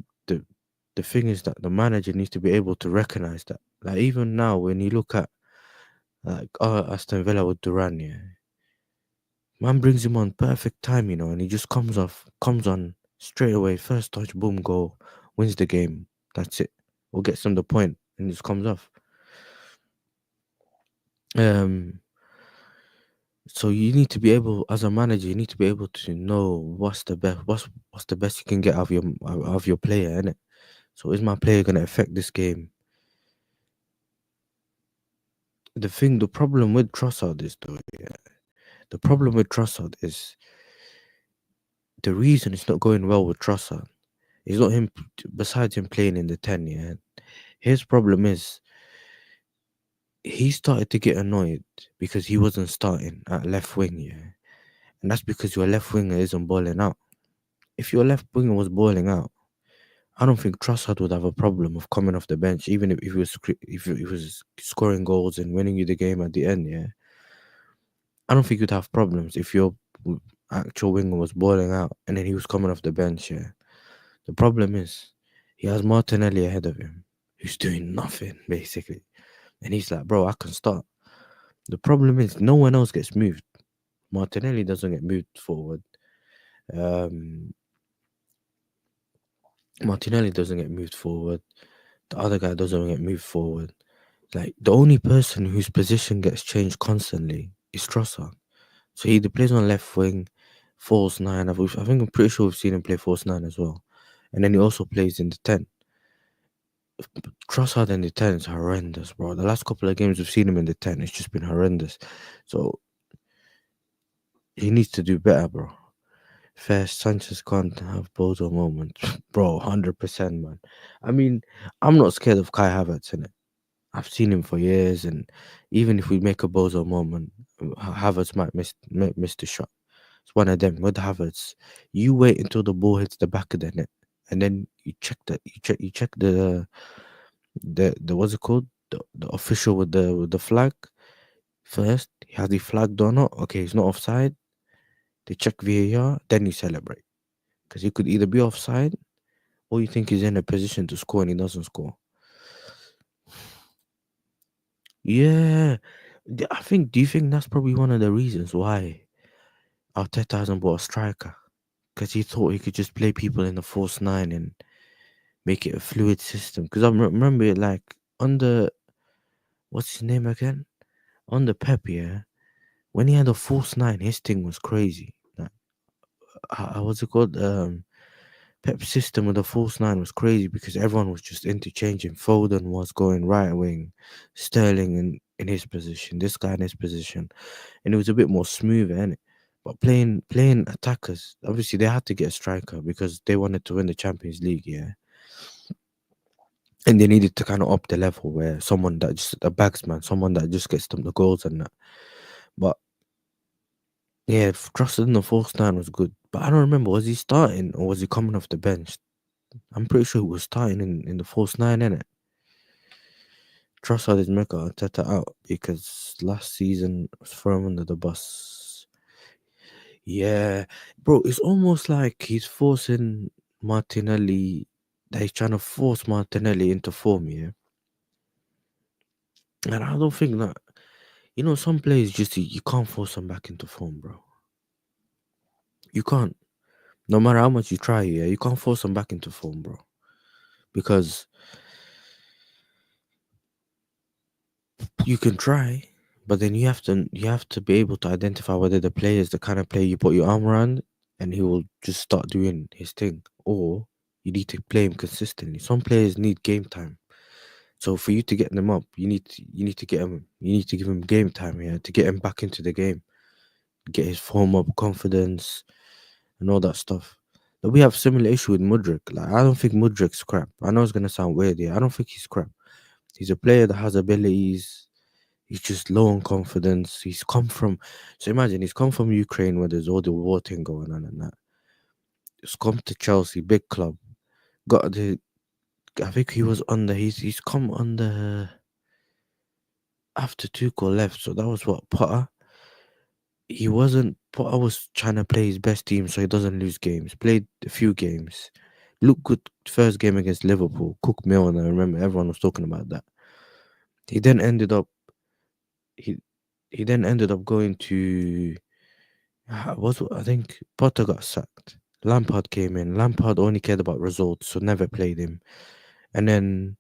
the thing is that the manager needs to be able to recognize that. Like even now, when you look at like Aston Villa with Duran, yeah, man brings him on perfect time, and he just comes on straight away, first touch, boom, goal, wins the game. That's it. Or gets them the point and just comes off. Um, so you need to be able, as a manager, you need to be able to know what's the best you can get out of your player, innit? So is my player gonna affect this game? The problem with Trossard is though, yeah. The problem with Trossard is the reason it's not going well with Trossard is not him. Besides him playing in the 10, yeah. His problem is he started to get annoyed because he wasn't starting at left wing, yeah. And that's because your left winger isn't balling out. If your left winger was balling out, I don't think Trossard would have a problem of coming off the bench, even if he was if he was scoring goals and winning you the game at the end. Yeah, I don't think you'd have problems if your actual winger was balling out and then he was coming off the bench. Yeah, the problem is he has Martinelli ahead of him, who's doing nothing basically, and he's like, bro, I can start. The problem is no one else gets moved. Martinelli doesn't get moved forward. Um, Martinelli doesn't get moved forward. The other guy doesn't get moved forward. Like the only person whose position gets changed constantly is Trossard. So he either plays on left wing, false nine. I think I'm pretty sure we've seen him play false nine as well, and then he also plays in the 10. Trossard in the 10 is horrendous, bro. The last couple of games we've seen him in the 10, it's just been horrendous. So he needs to do better, bro. First, Sanchez can't have Bozo moment, bro. 100%, man. I mean, I'm not scared of Kai Havertz in it. I've seen him for years, and even if we make a bozo moment, Havertz might miss the shot. It's one of them. With Havertz, you wait until the ball hits the back of the net, and then you check the what's it called, the official with the flag first. Has he flagged or not? Okay, he's not offside. They check VAR, then you celebrate because he could either be offside or you think he's in a position to score and he doesn't score. Yeah, I think. Do you think that's probably one of the reasons why Arteta hasn't bought a striker? Because he thought he could just play people in the false nine and make it a fluid system. Because I remember it like under what's his name again? Under Pep, yeah. When he had a false nine, his thing was crazy. Like, how was it called? Pep's system with the false nine was crazy because everyone was just interchanging. Foden was going right wing, Sterling in his position, this guy in his position, and it was a bit more smoother, innit? But playing attackers, obviously they had to get a striker because they wanted to win the Champions League, yeah. And they needed to kind of up the level where someone that just a bagsman, someone that just gets them the goals and that. But yeah, trusted in the false nine was good. But I don't remember, was he starting or was he coming off the bench? I'm pretty sure he was starting in the false nine, innit? Trossard is mega Arteta out because last season was thrown under the bus. Yeah, bro, it's almost like he's forcing Martinelli. That he's trying to force Martinelli into form, yeah. And I don't think that some players just you can't force them back into form, bro. You can't. No matter how much you try, yeah, you can't force them back into form, bro. Because you can try, but then you have to be able to identify whether the player is the kind of player you put your arm around and he will just start doing his thing, or you need to play him consistently. Some players need game time. So for you to get them up, you need to get him. You need to give him game time, yeah, to get him back into the game, get his form up, confidence, and all that stuff. But we have similar issue with Mudrik. Like I don't think Mudrik's crap. I know it's gonna sound weird, yeah. I don't think he's crap. He's a player that has abilities. He's just low on confidence. So imagine he's come from Ukraine where there's all the war thing going on and that. He's come to Chelsea, big club. Got the, I think he was on the, he's come on the, after Tuchel left. So that was what, Potter? Potter was trying to play his best team so he doesn't lose games. Played a few games. Looked good first game against Liverpool. Cook Milner, I remember everyone was talking about that. He then ended up, he, he then ended up going to, I think Potter got sacked. Lampard came in. Lampard only cared about results, so never played him. And then,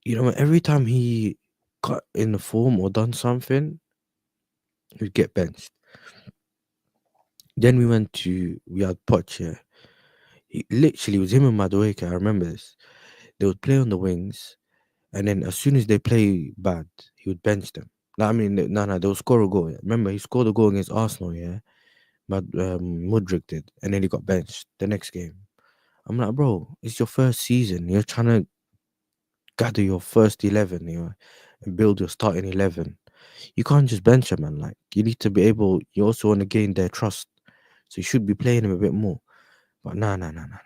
every time he got in the form or done something, he'd get benched. Then we had Poch, yeah. He literally it was him and Madueke, I remember this. They would play on the wings, and then as soon as they play bad, he would bench them. Like, I mean, no, they would score a goal. Yeah. Remember, he scored a goal against Arsenal, yeah. But Mudryk did, and then he got benched the next game. I'm like, bro, it's your first season. You're trying to gather your first 11, and build your starting 11. You can't just bench a man. Like, you need to be able. You also want to gain their trust, so you should be playing him a bit more. But nah, nah, nah, nah.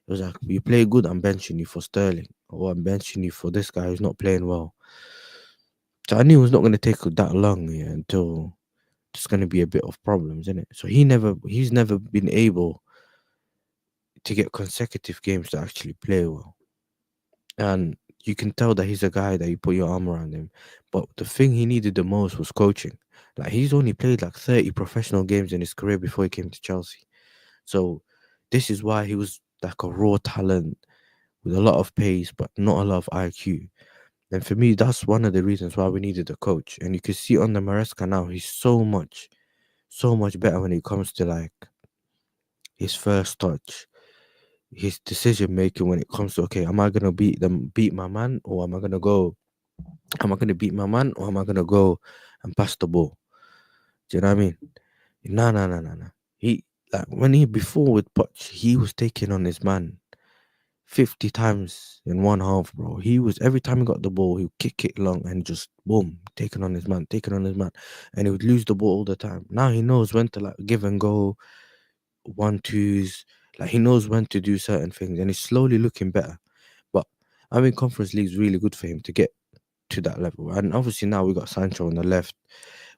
It was like, you play good, I'm benching you for Sterling, or I'm benching you for this guy who's not playing well. So I knew it was not going to take that long, yeah, until there's going to be a bit of problems, isn't it? So he's never been able to get consecutive games to actually play well. And you can tell that he's a guy that you put your arm around him. But the thing he needed the most was coaching. Like, he's only played like 30 professional games in his career before he came to Chelsea. So this is why he was like a raw talent with a lot of pace, but not a lot of IQ. And for me, that's one of the reasons why we needed a coach. And you can see on the Maresca now, he's so much better when it comes to like his first touch, his decision making when it comes to, okay, am I gonna beat my man, or am I gonna beat my man, or am I gonna go and pass the ball? Do you know what I mean? No, no, no, no, no. He like when he before with Poch, he was taking on his man 50 times in one half, bro. He was every time he got the ball, he would kick it long and just boom, taking on his man, and he would lose the ball all the time. Now he knows when to like give and go, 1-2s, like he knows when to do certain things, and he's slowly looking better. But I mean, Conference League's really good for him to get to that level. And obviously now we got Sancho on the left,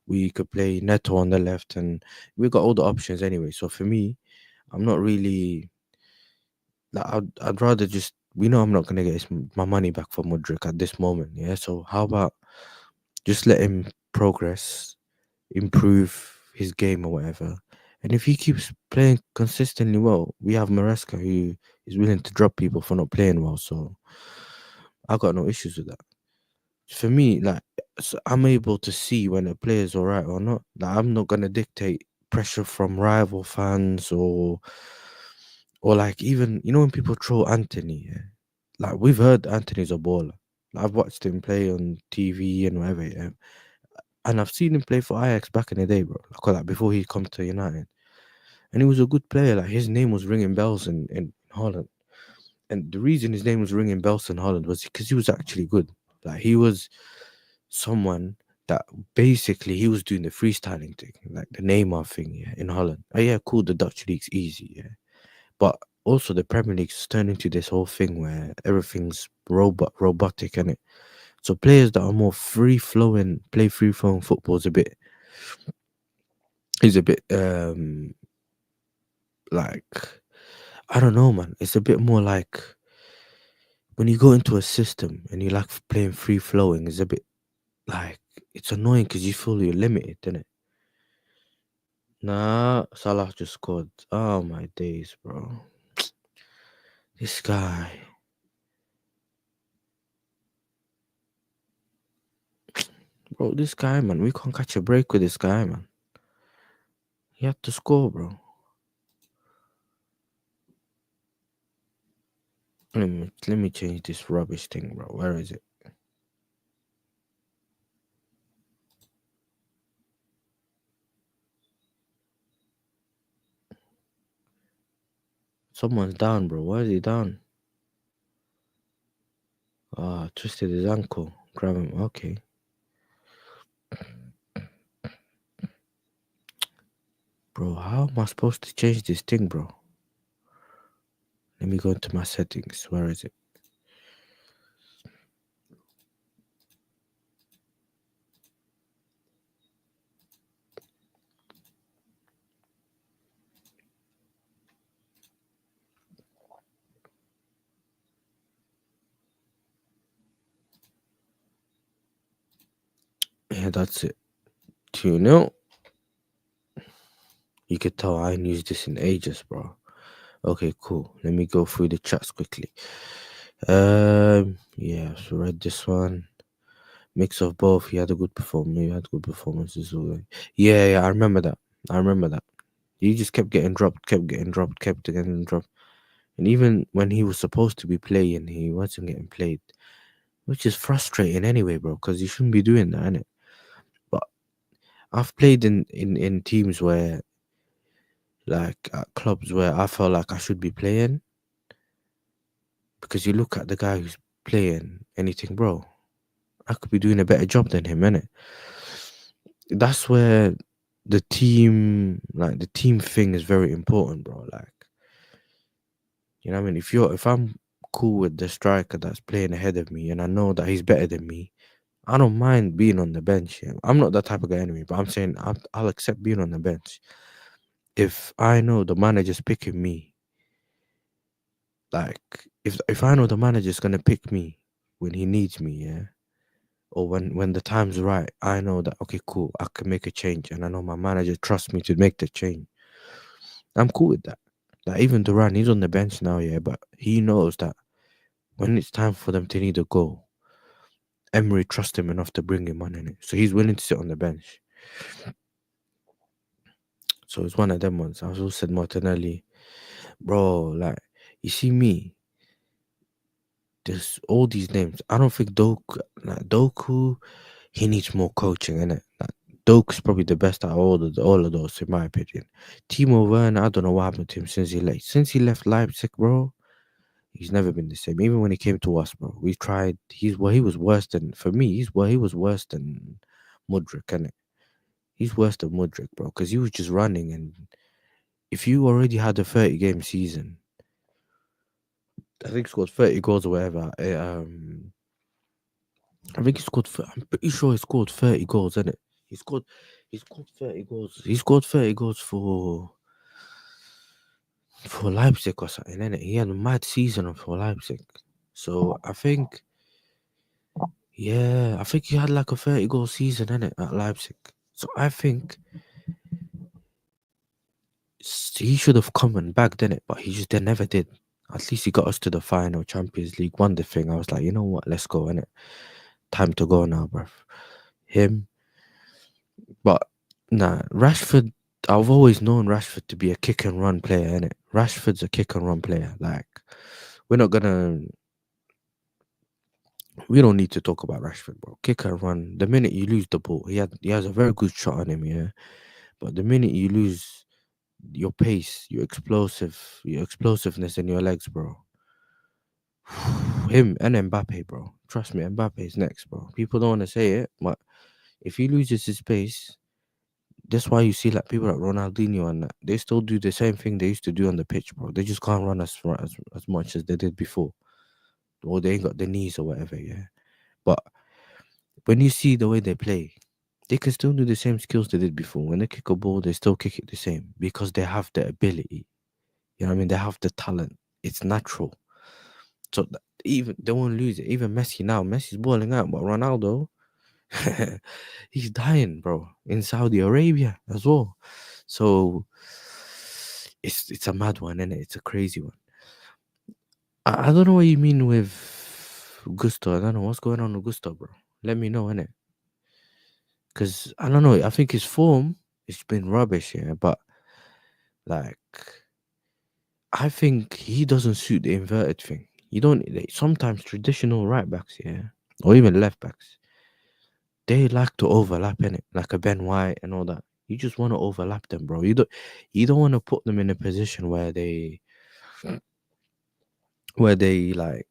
we could play Neto on the left, and we got all the options anyway. So for me, I'm not really like I'd rather just we know I'm not gonna get my money back for Mudryk at this moment. Yeah, so how about just let him progress, improve his game or whatever. And if he keeps playing consistently well, we have Maresca who is willing to drop people for not playing well. So I got no issues with that. For me, like I'm able to see when a player is alright or not. Like I'm not gonna dictate pressure from rival fans or like even when people troll Anthony, yeah? Like we've heard Anthony's a baller. Like, I've watched him play on TV and whatever, yeah. And I've seen him play for Ajax back in the day, bro. Like before he come to United. And he was a good player. Like his name was ringing bells in Holland. And the reason his name was ringing bells in Holland was because he was actually good. Like he was someone that basically he was doing the freestyling thing, like the Neymar thing, yeah, in Holland. Oh yeah, cool, the Dutch league's easy, yeah. But also the Premier League's turned into this whole thing where everything's robotic and it. So players that are more play free flowing football is a bit like I don't know, man. It's a bit more like when you go into a system and you like playing free flowing, it's a bit like it's annoying because you feel you're limited, isn't it? Nah, Salah just scored. Oh my days, bro. This guy, bro. This guy, man. We can't catch a break with this guy, man. He had to score, bro. Let me change this rubbish thing, bro. Where is it? Someone's down, bro. Why is he down? Ah, twisted his ankle. Grab him. Okay. Bro, how am I supposed to change this thing, bro? Let me go into my settings. Where is it? Yeah, that's it. 2-0. You could tell I ain't used this in ages, bro. Okay, cool. Let me go through the chats quickly. Yeah, so read this one. Mix of both. He had a good performance. He had good performances. Yeah, yeah, I remember that. I remember that. He just kept getting dropped, kept getting dropped, kept getting dropped. And even when he was supposed to be playing, he wasn't getting played, which is frustrating anyway, bro, because you shouldn't be doing that, innit? But I've played in teams where, like, at clubs where I felt like I should be playing, because you look at the guy who's playing and you think, bro, I could be doing a better job than him, innit? That's where the team thing is very important, bro. Like, you know what I mean? If I'm cool with the striker that's playing ahead of me and I know that he's better than me, I don't mind being on the bench. Yeah. I'm not that type of guy anyway, but I'm saying I'll accept being on the bench if I know the manager's picking me. Like, if I know the manager's gonna pick me when he needs me, yeah, or when the time's right, I know that, okay, cool, I can make a change, and I know my manager trusts me to make the change. I'm cool with that. Like, even Duran, he's on the bench now, yeah, but he knows that when it's time for them to need a goal, Emery trusts him enough to bring him on in it, so he's willing to sit on the bench. So it's one of them ones. I also said Martinelli, bro. Like, you see me, there's all these names. I don't think Doku, he needs more coaching, innit? Like, Doku's probably the best out of all of those, in my opinion. Timo Werner, I don't know what happened to him since he left Leipzig, bro. He's never been the same. Even when he came to us, bro, we tried. He was worse than, for me. He was worse than Mudryk, innit? He's worse than Mudryk, bro, because he was just running. And if you already had a 30-game season, I think he scored 30 goals or whatever. I think he scored. I'm pretty sure he scored 30 goals, isn't it? He scored. He scored 30 goals. He scored 30 goals for Leipzig or something, innit? He had a mad season for Leipzig. So I think, yeah, I think he had like a 30-goal season, innit, at Leipzig. So I think he should have come and bagged, innit, but he just never did. At least he got us to the final, Champions League, won the thing. I was like, you know what? Let's go, innit? Time to go now, bruv. Him. But nah, Rashford, I've always known Rashford to be a kick and run player, innit? Rashford's a kick and run player. Like, we're not gonna we don't need to talk about Rashford, bro. Kick and run. The minute you lose the ball, he has a very good shot on him, yeah. But the minute you lose your pace, your explosiveness in your legs, bro. Him and Mbappe, bro. Trust me, Mbappe's next, bro. People don't want to say it, but if he loses his pace, that's why you see like people like Ronaldinho and that, they still do the same thing they used to do on the pitch, bro. They just can't run as much as they did before, or they ain't got the knees or whatever. Yeah, but when you see the way they play, they can still do the same skills they did before. When they kick a ball, they still kick it the same because they have the ability. You know what I mean? They have the talent. It's natural. So even they won't lose it. Even Messi now, Messi's balling out, but Ronaldo, he's dying, bro, in Saudi Arabia as well. So it's a mad one, innit? It's a crazy one. I don't know what you mean with Gusto. I don't know what's going on with Gusto, bro. Let me know, innit? Because I don't know. I think his form it's been rubbish, yeah. But like, I think he doesn't suit the inverted thing. You don't sometimes traditional right backs, yeah, or even left backs, they like to overlap in it, like a Ben White and all that. You just want to overlap them, bro. You don't want to put them in a position where they like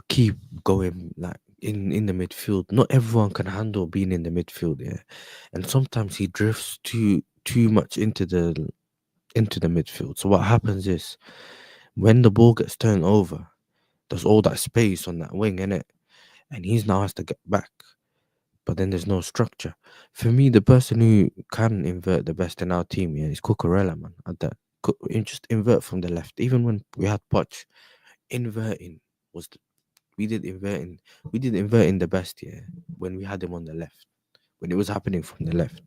keep going like in the midfield. Not everyone can handle being in the midfield, yeah. And sometimes he drifts too much into the midfield. So what happens is when the ball gets turned over, there's all that space on that wing, in it, and he's now has to get back. But then there's no structure. For me, the person who can invert the best in our team, yeah, is Cucurella, man. At that, just invert from the left. Even when we had Poch, inverting was we did inverting the best, yeah, when we had him on the left, when it was happening from the left.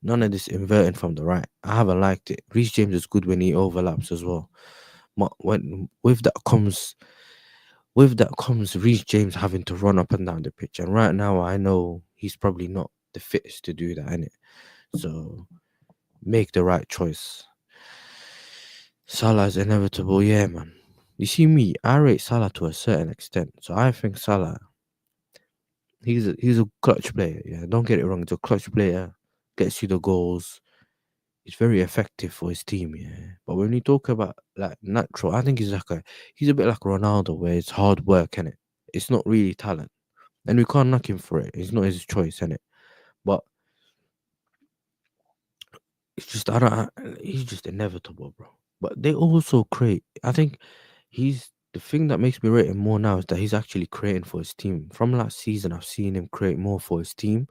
None of this inverting from the right. I haven't liked it. Reece James is good when he overlaps as well. But when with that comes Reece James having to run up and down the pitch. And right now I know he's probably not the fittest to do that, innit? So make the right choice. Salah's inevitable, yeah, man. You see me, I rate Salah to a certain extent. So I think Salah, he's a clutch player, yeah. Don't get it wrong, he's a clutch player, gets you the goals. He's very effective for his team, yeah. But when you talk about like natural, I think he's a bit like Ronaldo, where it's hard work, innit? It's not really talent. And we can't knock him for it. It's not his choice, innit? But it's just he's just inevitable, bro. But they also create. I think he's the thing that makes me rate him more now is that he's actually creating for his team. From last season, I've seen him create more for his team.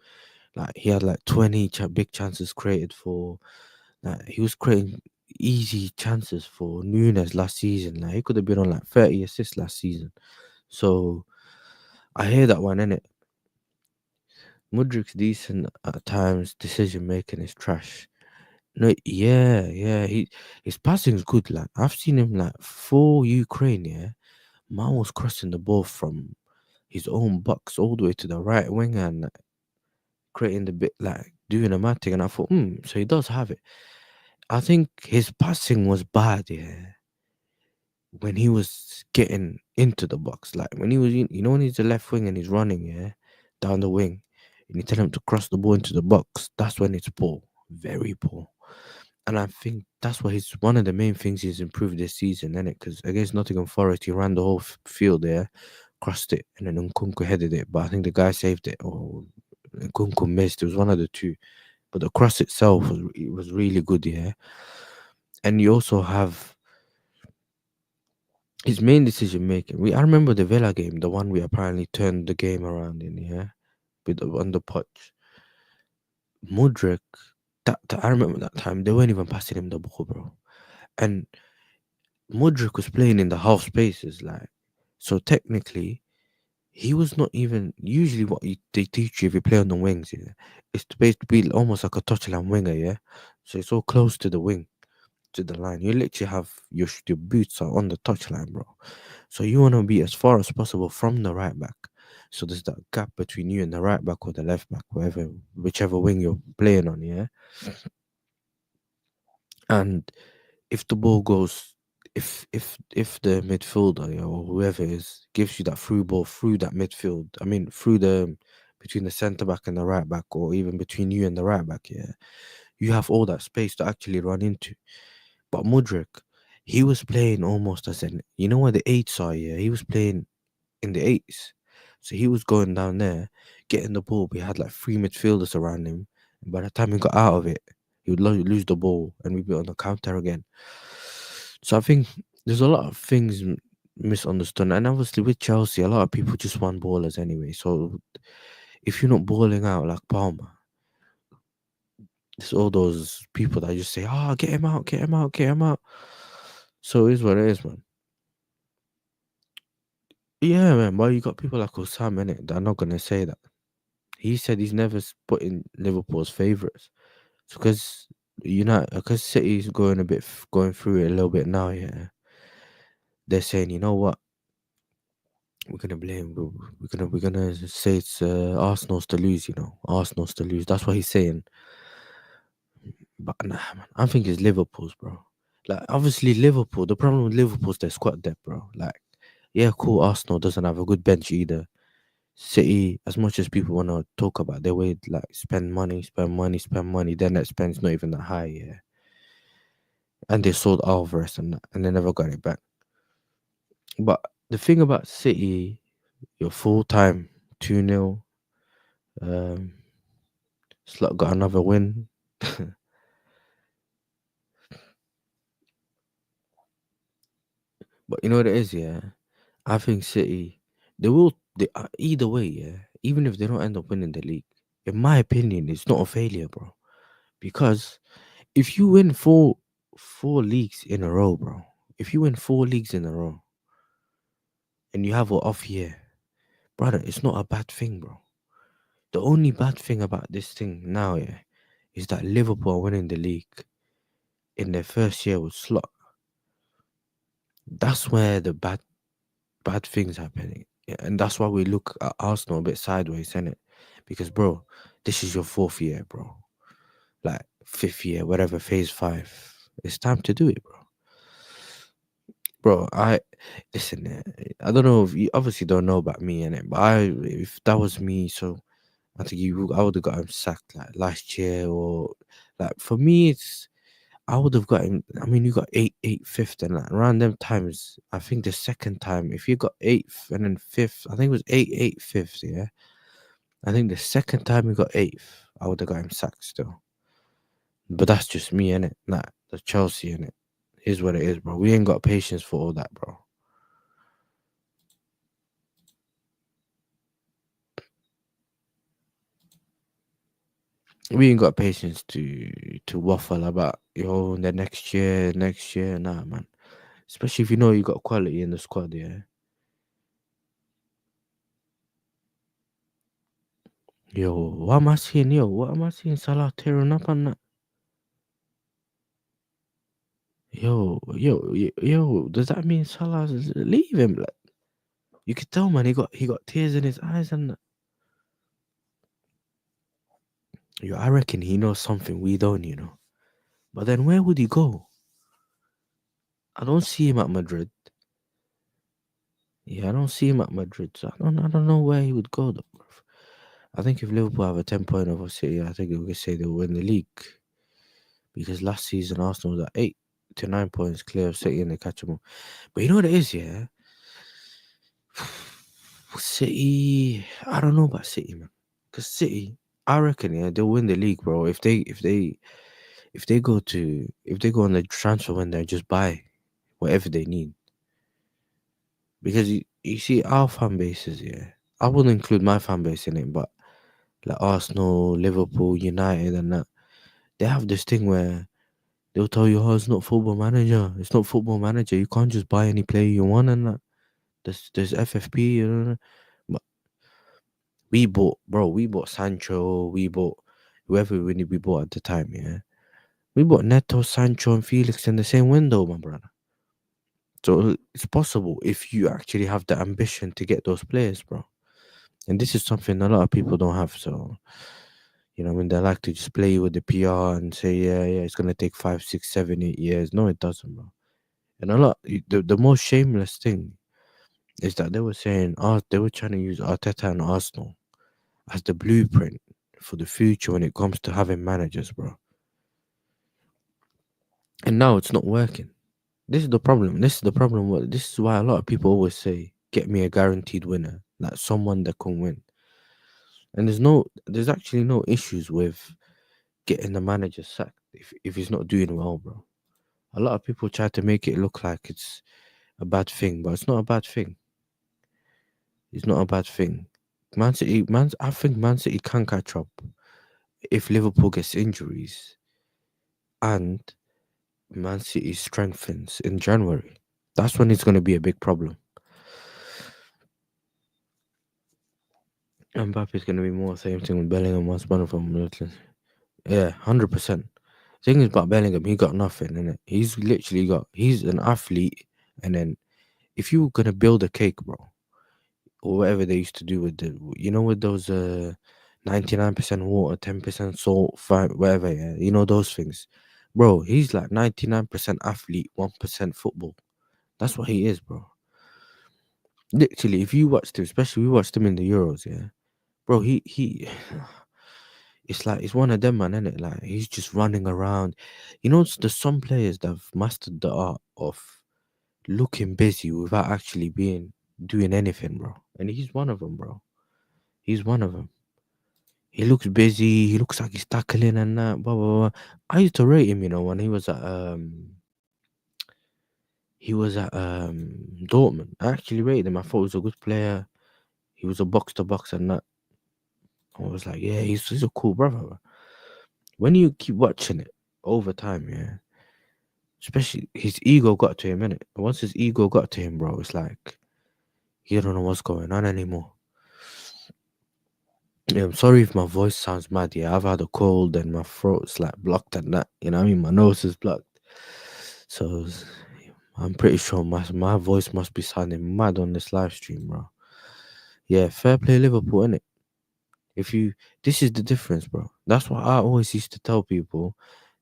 Like he had like 20 big chances created for. Like he was creating easy chances for Nunes last season. Like he could have been on like 30 assists last season. So I hear that one, innit? Mudrik's decent at times. Decision making is trash. No, yeah, yeah. His passing's good. Like I've seen him like for Ukraine. Yeah, man was crossing the ball from his own box all the way to the right wing and like, creating the bit like doing a mad thing. And I thought, so he does have it. I think his passing was bad. Yeah, when he was getting into the box, like when he was, when he's the left wing and he's running, yeah, down the wing, and you tell him to cross the ball into the box. That's when it's poor, very poor. And I think that's what he's one of the main things he's improved this season, isn't it? Because against Nottingham Forest, he ran the whole field there, crossed it, and then Nkunku headed it. But I think the guy saved it, or Nkunku missed. It was one of the two. But the cross itself was really good, yeah. And you also have his main decision making. I remember the Villa game, the one we apparently turned the game around in, yeah, with on the Poch. Mudrik, I remember that time they weren't even passing him the ball, bro. And Mudrik was playing in the half spaces, like so. Technically, he was not even usually what they teach you if you play on the wings. Yeah, it's supposed to be almost like a touchline winger. Yeah, so it's all close to the wing, to the line. You literally have your boots are on the touchline, bro. So you want to be as far as possible from the right back. So there's that gap between you and the right back or the left back, whichever wing you're playing on. Yeah, and if the ball goes, if the midfielder, or whoever is gives you that through ball through that midfield, I mean through the between the centre back and the right back, or even between you and the right back, yeah, you have all that space to actually run into. But Mudrik, he was playing almost as an, where the eights are, yeah, he was playing in the eights, so he was going down there, getting the ball. We had like three midfielders around him, and by the time he got out of it, he would lose the ball, and we'd be on the counter again. So I think there's a lot of things misunderstood, and obviously with Chelsea, a lot of people just want ballers anyway. So if you're not balling out like Palmer, there's all those people that just say, "Oh, get him out, get him out, get him out." So it is what it is, man. Yeah, man. But you got people like Osam in it that are not gonna say that. He said he's never put in Liverpool's favourites. It's because City's going through it a little bit now. Yeah, they're saying, you know what? We're gonna say it's Arsenal's to lose. Arsenal's to lose. That's what he's saying. But nah, man, I think it's Liverpool's, bro. Like obviously Liverpool. The problem with Liverpool's their squad depth, bro. Like Yeah, cool. Arsenal doesn't have a good bench either. City, as much as people want to talk about their way, like spend money, spend money, spend money, their net spend's not even that high, yeah. And they sold Alvarez and that, and they never got it back. But the thing about City, you're full time 2-0. Um, Slot got another win. But you know what it is, yeah? I think City, either way, yeah, even if they don't end up winning the league, in my opinion, it's not a failure, bro. Because if you win four leagues in a row, bro, if you win 4 leagues in a row and you have an off year, brother, it's not a bad thing, bro. The only bad thing about this thing now, yeah, is that Liverpool are winning the league in their first year with Slot. That's where the bad things happening. Yeah, and that's why we look at Arsenal a bit sideways, innit? Because bro, this is your 4th year, bro. Like 5th year, whatever, phase 5. It's time to do it, bro. Bro, I listen. I don't know if you obviously don't know about me in it, but if that was me, so I think I would have got him sacked like last year or like for me, it's I would have got him. I mean, you got eight, fifth, and like around them times. I think the second time, if you got eighth and then fifth, I think it was eight, fifth. Yeah, I think the second time you got eighth, I would have got him sacked still. But that's just me, innit? Nah, the Chelsea, innit? Is what it is, bro. We ain't got patience for all that, bro. We ain't got patience to waffle about the next year. Nah, man. Especially if you know you got quality in the squad, yeah. Yo, what am I seeing? Yo, what am I seeing? Salah tearing up on that. Yo. Does that mean Salah's leaving? Like, you could tell, man. He got tears in his eyes, and that. Yo, I reckon he knows something we don't. But then where would he go? I don't see him at Madrid. Yeah, I don't see him at Madrid. So I don't know where he would go though. Bruv. I think if Liverpool have a 10 point over City, I think we could say they'll win the league because last season Arsenal was at 8 to 9 points clear of City and they catch them all. But you know what it is, yeah. City, I don't know about City, man. Cause City, I reckon, yeah, they'll win the league, bro. If they go on the transfer window and just buy whatever they need, because you see our fan bases, yeah. I wouldn't include my fan base in it, but like Arsenal, Liverpool, United, and that they have this thing where they'll tell you, "Oh, it's not football manager. It's not football manager. You can't just buy any player you want." And that there's FFP, But we bought Sancho, we bought whoever we bought at the time, yeah. We bought Neto, Sancho, and Felix in the same window, my brother. So it's possible if you actually have the ambition to get those players, bro. And this is something a lot of people don't have. So I mean, they like to just play with the PR and say, yeah, it's gonna take 5, 6, 7, 8 years. No, it doesn't, bro. And the most shameless thing is that they were saying, they were trying to use Arteta and Arsenal as the blueprint for the future when it comes to having managers, bro. And now it's not working. This is the problem. This is why a lot of people always say, "Get me a guaranteed winner, like someone that can win." And there's actually no issues with getting the manager sacked if he's not doing well, bro. A lot of people try to make it look like it's a bad thing, but it's not a bad thing. It's not a bad thing. I think Man City can catch up if Liverpool gets injuries and Man City strengthens in January. That's when it's going to be a big problem. Mbappe's going to be more same thing with Bellingham once one from Milton. Yeah, 100%. Thing is about Bellingham, he got nothing in it. He's an athlete, and then if you were gonna build a cake, bro, or whatever they used to do with with those 99% water, 10% salt, whatever, yeah, those things, bro. He's like 99% athlete, 1% football. That's what he is, bro. Literally, if you watched him, especially we watched him in the Euros, yeah, bro, he, it's like it's one of them, man, innit? Like he's just running around. There's some players that have mastered the art of looking busy without actually being doing anything, bro. And he's one of them, bro. He's one of them. He looks busy. He looks like he's tackling and that. Blah blah blah. I used to rate him, when he was at Dortmund. I actually rated him. I thought he was a good player. He was a box to box and that. I was like, yeah, he's a cool brother. Bro. When you keep watching it over time, yeah, especially his ego got to him, innit? Once his ego got to him, bro, it's like he don't know what's going on anymore. Yeah, I'm sorry if my voice sounds mad. Yeah, I've had a cold and my throat's like blocked and that. You know what I mean? My nose is blocked. So I'm pretty sure my voice must be sounding mad on this live stream, bro. Yeah, fair play Liverpool, innit? If you This is the difference, bro. That's what I always used to tell people.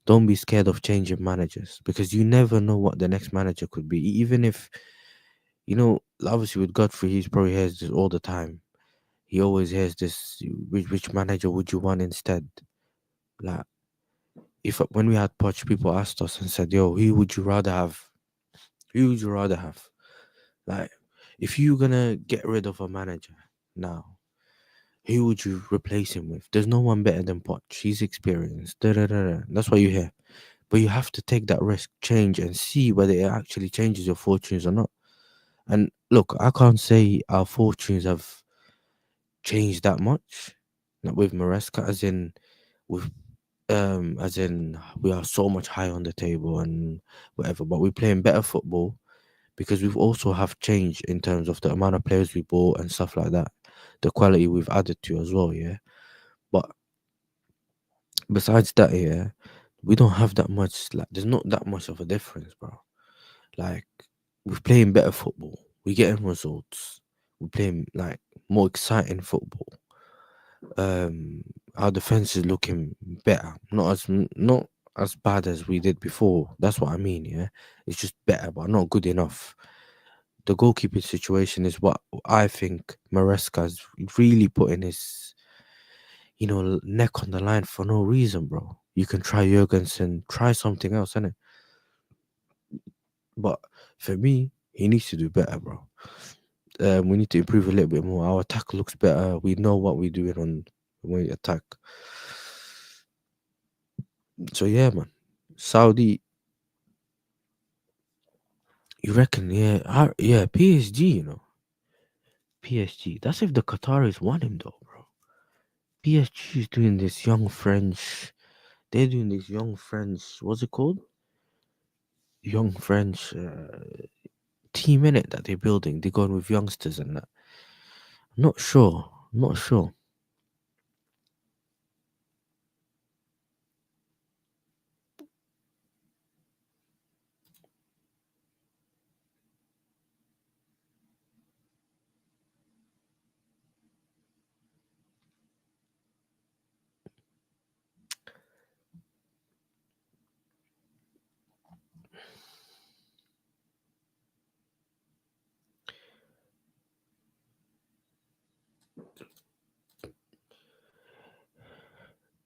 Don't be scared of changing managers because you never know what the next manager could be. Even if obviously with Godfrey, he's probably hears this all the time. He always hears this. Which manager would you want instead? Like if when we had Poch, people asked us and said, "Yo, who would you rather have? Who would you rather have? Like, if you're gonna get rid of a manager now, who would you replace him with? There's no one better than Poch. He's experienced. Da, da, da, da. That's what you hear. But you have to take that risk, change, and see whether it actually changes your fortunes or not. And look, I can't say our fortunes have changed that much. Not with Maresca, with as in we are so much higher on the table and whatever. But we're playing better football because we've also have changed in terms of the amount of players we bought and stuff like that. The quality we've added to as well, yeah. But besides that, yeah, we don't have that much. Like, there's not that much of a difference, bro. Like, we're playing better football. We're getting results. We're playing like more exciting football. Um, our defense is looking better. Not as bad as we did before. That's what I mean. Yeah, it's just better, but not good enough. The goalkeeping situation is what I think Maresca's really putting his neck on the line for no reason, bro. You can try Jurgensen, try something else, innit? But for me, he needs to do better, bro. We need to improve a little bit more. Our attack looks better. We know what we're doing when we attack. So yeah, man. Saudi, you reckon? Yeah, yeah. PSG, PSG. That's if the Qataris want him, though, bro. PSG is doing this young French. They're doing this young French. What's it called? Young French team in it that they're building. They're going with youngsters and that. I'm not sure. I'm not sure.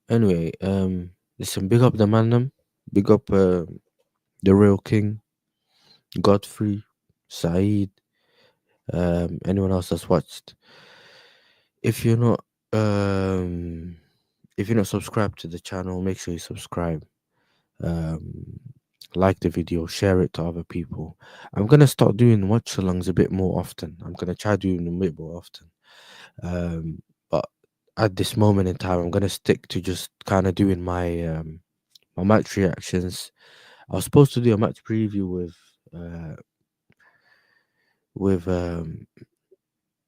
Anyway, listen. Big up the man, them. Big up the real king, Godfrey, Saeed. Anyone else that's watched. If you're not um if you're not subscribed to the channel, make sure you subscribe. Um like the video, share it to other people. I'm gonna start doing watchalongs a bit more often. I'm gonna try doing them a bit more often. But at this moment in time, I'm gonna stick to just kind of doing my match reactions. I was supposed to do a match preview with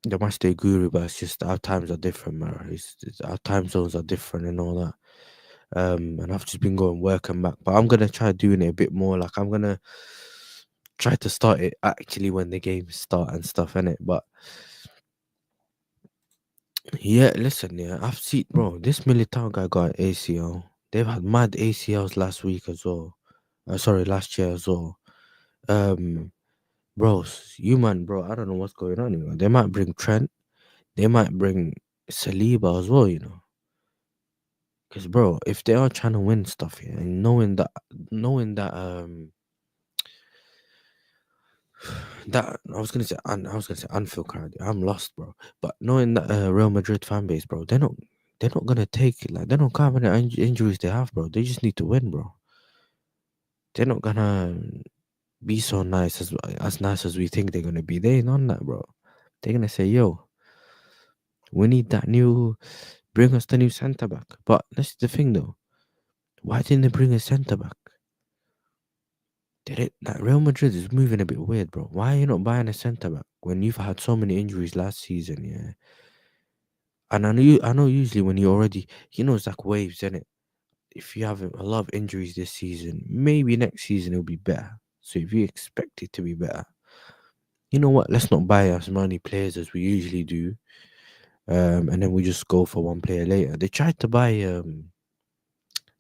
the match day guru, but it's just our times are different, man. Our time zones are different and all that. And I've just been going work and back, but I'm gonna try doing it a bit more. Like I'm gonna try to start it actually when the games start and stuff, in it. But yeah, listen, yeah, I've seen, bro. This Militao guy got an ACL. They've had mad ACLs last week as well. Sorry, last year as well. Um, bro. You man, bro. I don't know what's going on. They might bring Trent. They might bring Saliba as well. Because bro, if they are trying to win stuff here, and knowing that I was gonna say Anfield crowd. I'm lost, bro. But knowing that Real Madrid fan base, bro, they're not gonna take it. Like they don't care how many injuries they have, bro. They just need to win, bro. They're not gonna be so nice as we think they're gonna be. They ain't on that, bro. They're gonna say, "Yo, we need that new. Bring us the new centre back." But that's the thing, though. Why didn't they bring a centre back? Did it? Like Real Madrid is moving a bit weird, bro. Why are you not buying a centre back when you've had so many injuries last season? Yeah, and I know usually when you already, it's like waves, isn't it? If you have a lot of injuries this season, maybe next season it'll be better. So if you expect it to be better, you know what? Let's not buy as many players as we usually do, and then we just go for one player later. They tried to buy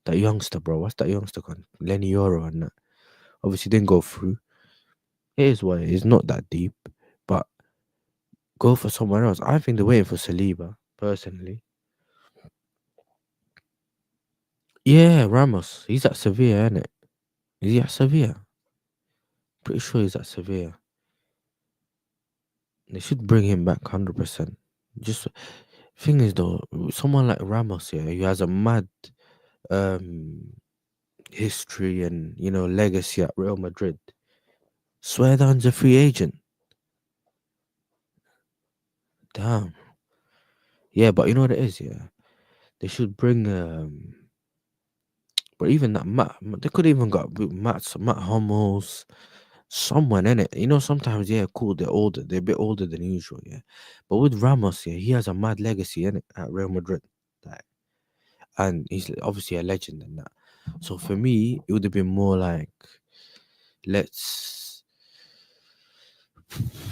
that youngster, bro. What's that youngster called? Lenny Yoro, and that obviously didn't go through. It is what it is. Not that deep, but go for somewhere else. I think they're waiting for Saliba, personally. Yeah, Ramos. He's at Sevilla, isn't it? Is he at Sevilla? Pretty sure he's at Sevilla. They should bring him back 100%. Just thing is though, someone like Ramos, yeah, who has a mad um history and legacy at Real Madrid. Swear down's a free agent. Damn. Yeah, but you know what it is, yeah. They should bring but even that they could even got Matt Hummels, someone in it. Sometimes yeah, cool, they're older, they're a bit older than usual, yeah. But with Ramos, yeah, he has a mad legacy in it at Real Madrid. Like, and he's obviously a legend in that. So for me, it would have been more like let's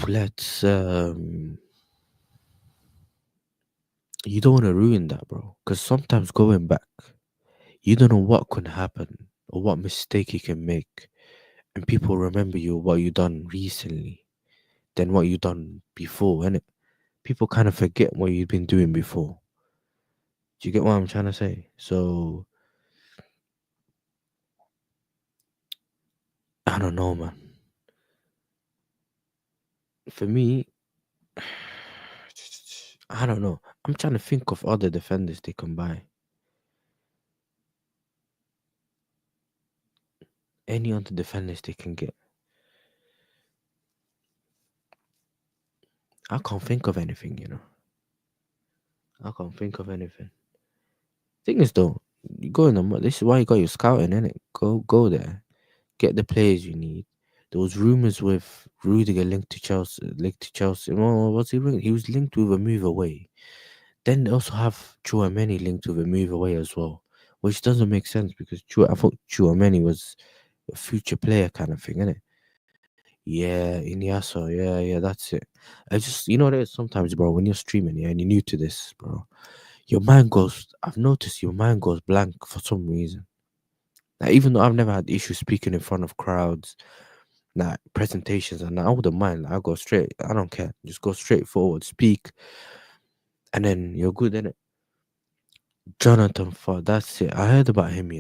let's you don't want to ruin that, bro. Because sometimes going back, you don't know what can happen or what mistake you can make, and people remember you what you done recently than what you done before, innit? People kind of forget what you've been doing before. Do you get what I'm trying to say? So I don't know, man. For me, I don't know. I'm trying to think of other defenders they can buy. Any other defenders they can get. I can't think of anything. I can't think of anything. Thing is though, you go in this is why you got your scouting, innit? Go there. Get the players you need. There was rumors with Rudiger linked to Chelsea. Well, what's he linked? He was linked with a move away. Then they also have Chouameni linked with a move away as well, which doesn't make sense because I thought Chouameni was a future player kind of thing, innit? Yeah, Iniesta. Yeah, that's it. I just, what it is sometimes, bro, when you're streaming, yeah, and you're new to this, bro, I've noticed your mind goes blank for some reason. Like, even though I've never had issues speaking in front of crowds, like presentations, and I wouldn't mind. Like, I go straight, I don't care. Just go straight forward, speak, and then you're good, innit? Jonathan Ford, that's it. I heard about him.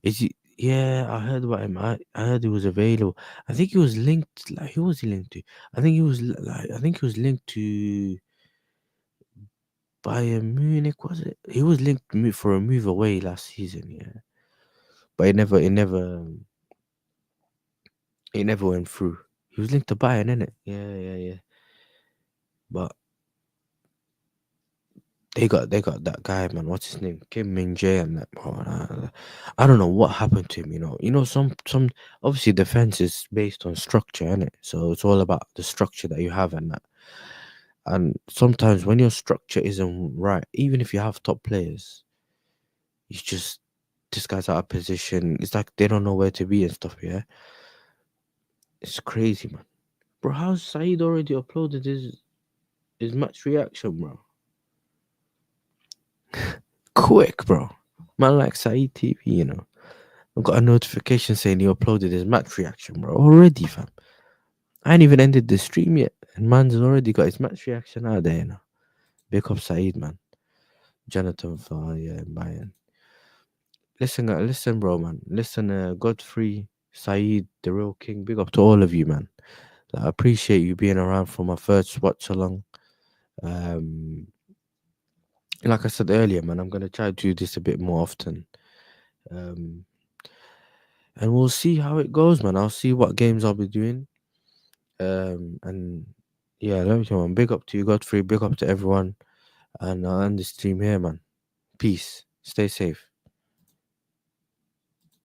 Is he? Yeah, I heard about him. I heard he was available. I think he was linked. Like, who was he linked to? I think he was linked to Bayern Munich. Was it? He was linked for a move away last season. Yeah, but it never went through. He was linked to Bayern, innit? Yeah. But they got that guy, man. What's his name? Kim Min Jae and that. Bro, I don't know what happened to him. Some obviously defense is based on structure, innit? So it's all about the structure that you have and that. And sometimes when your structure isn't right, even if you have top players, you just this guy's out of position. It's like they don't know where to be and stuff. Yeah, it's crazy, man. Bro, how's Saeed already uploaded his match reaction, bro? Quick, bro. Man, like Saeed TV. I got a notification saying he uploaded his match reaction, bro. Already, fam. I ain't even ended the stream yet, and man's already got his match reaction out there. Big up Saeed, man. Jonathan for yeah, Bayern. Listen, bro, man. Listen, Godfrey, Saeed, the real king. Big up to all of you, man. Like, I appreciate you being around for my first watch along. Um, like I said earlier, man, I'm gonna try to do this a bit more often. Um, and we'll see how it goes, man. I'll see what games I'll be doing. And yeah, love you, man. Big up to you, Godfrey. Big up to everyone. And I'll end the stream here, man. Peace. Stay safe.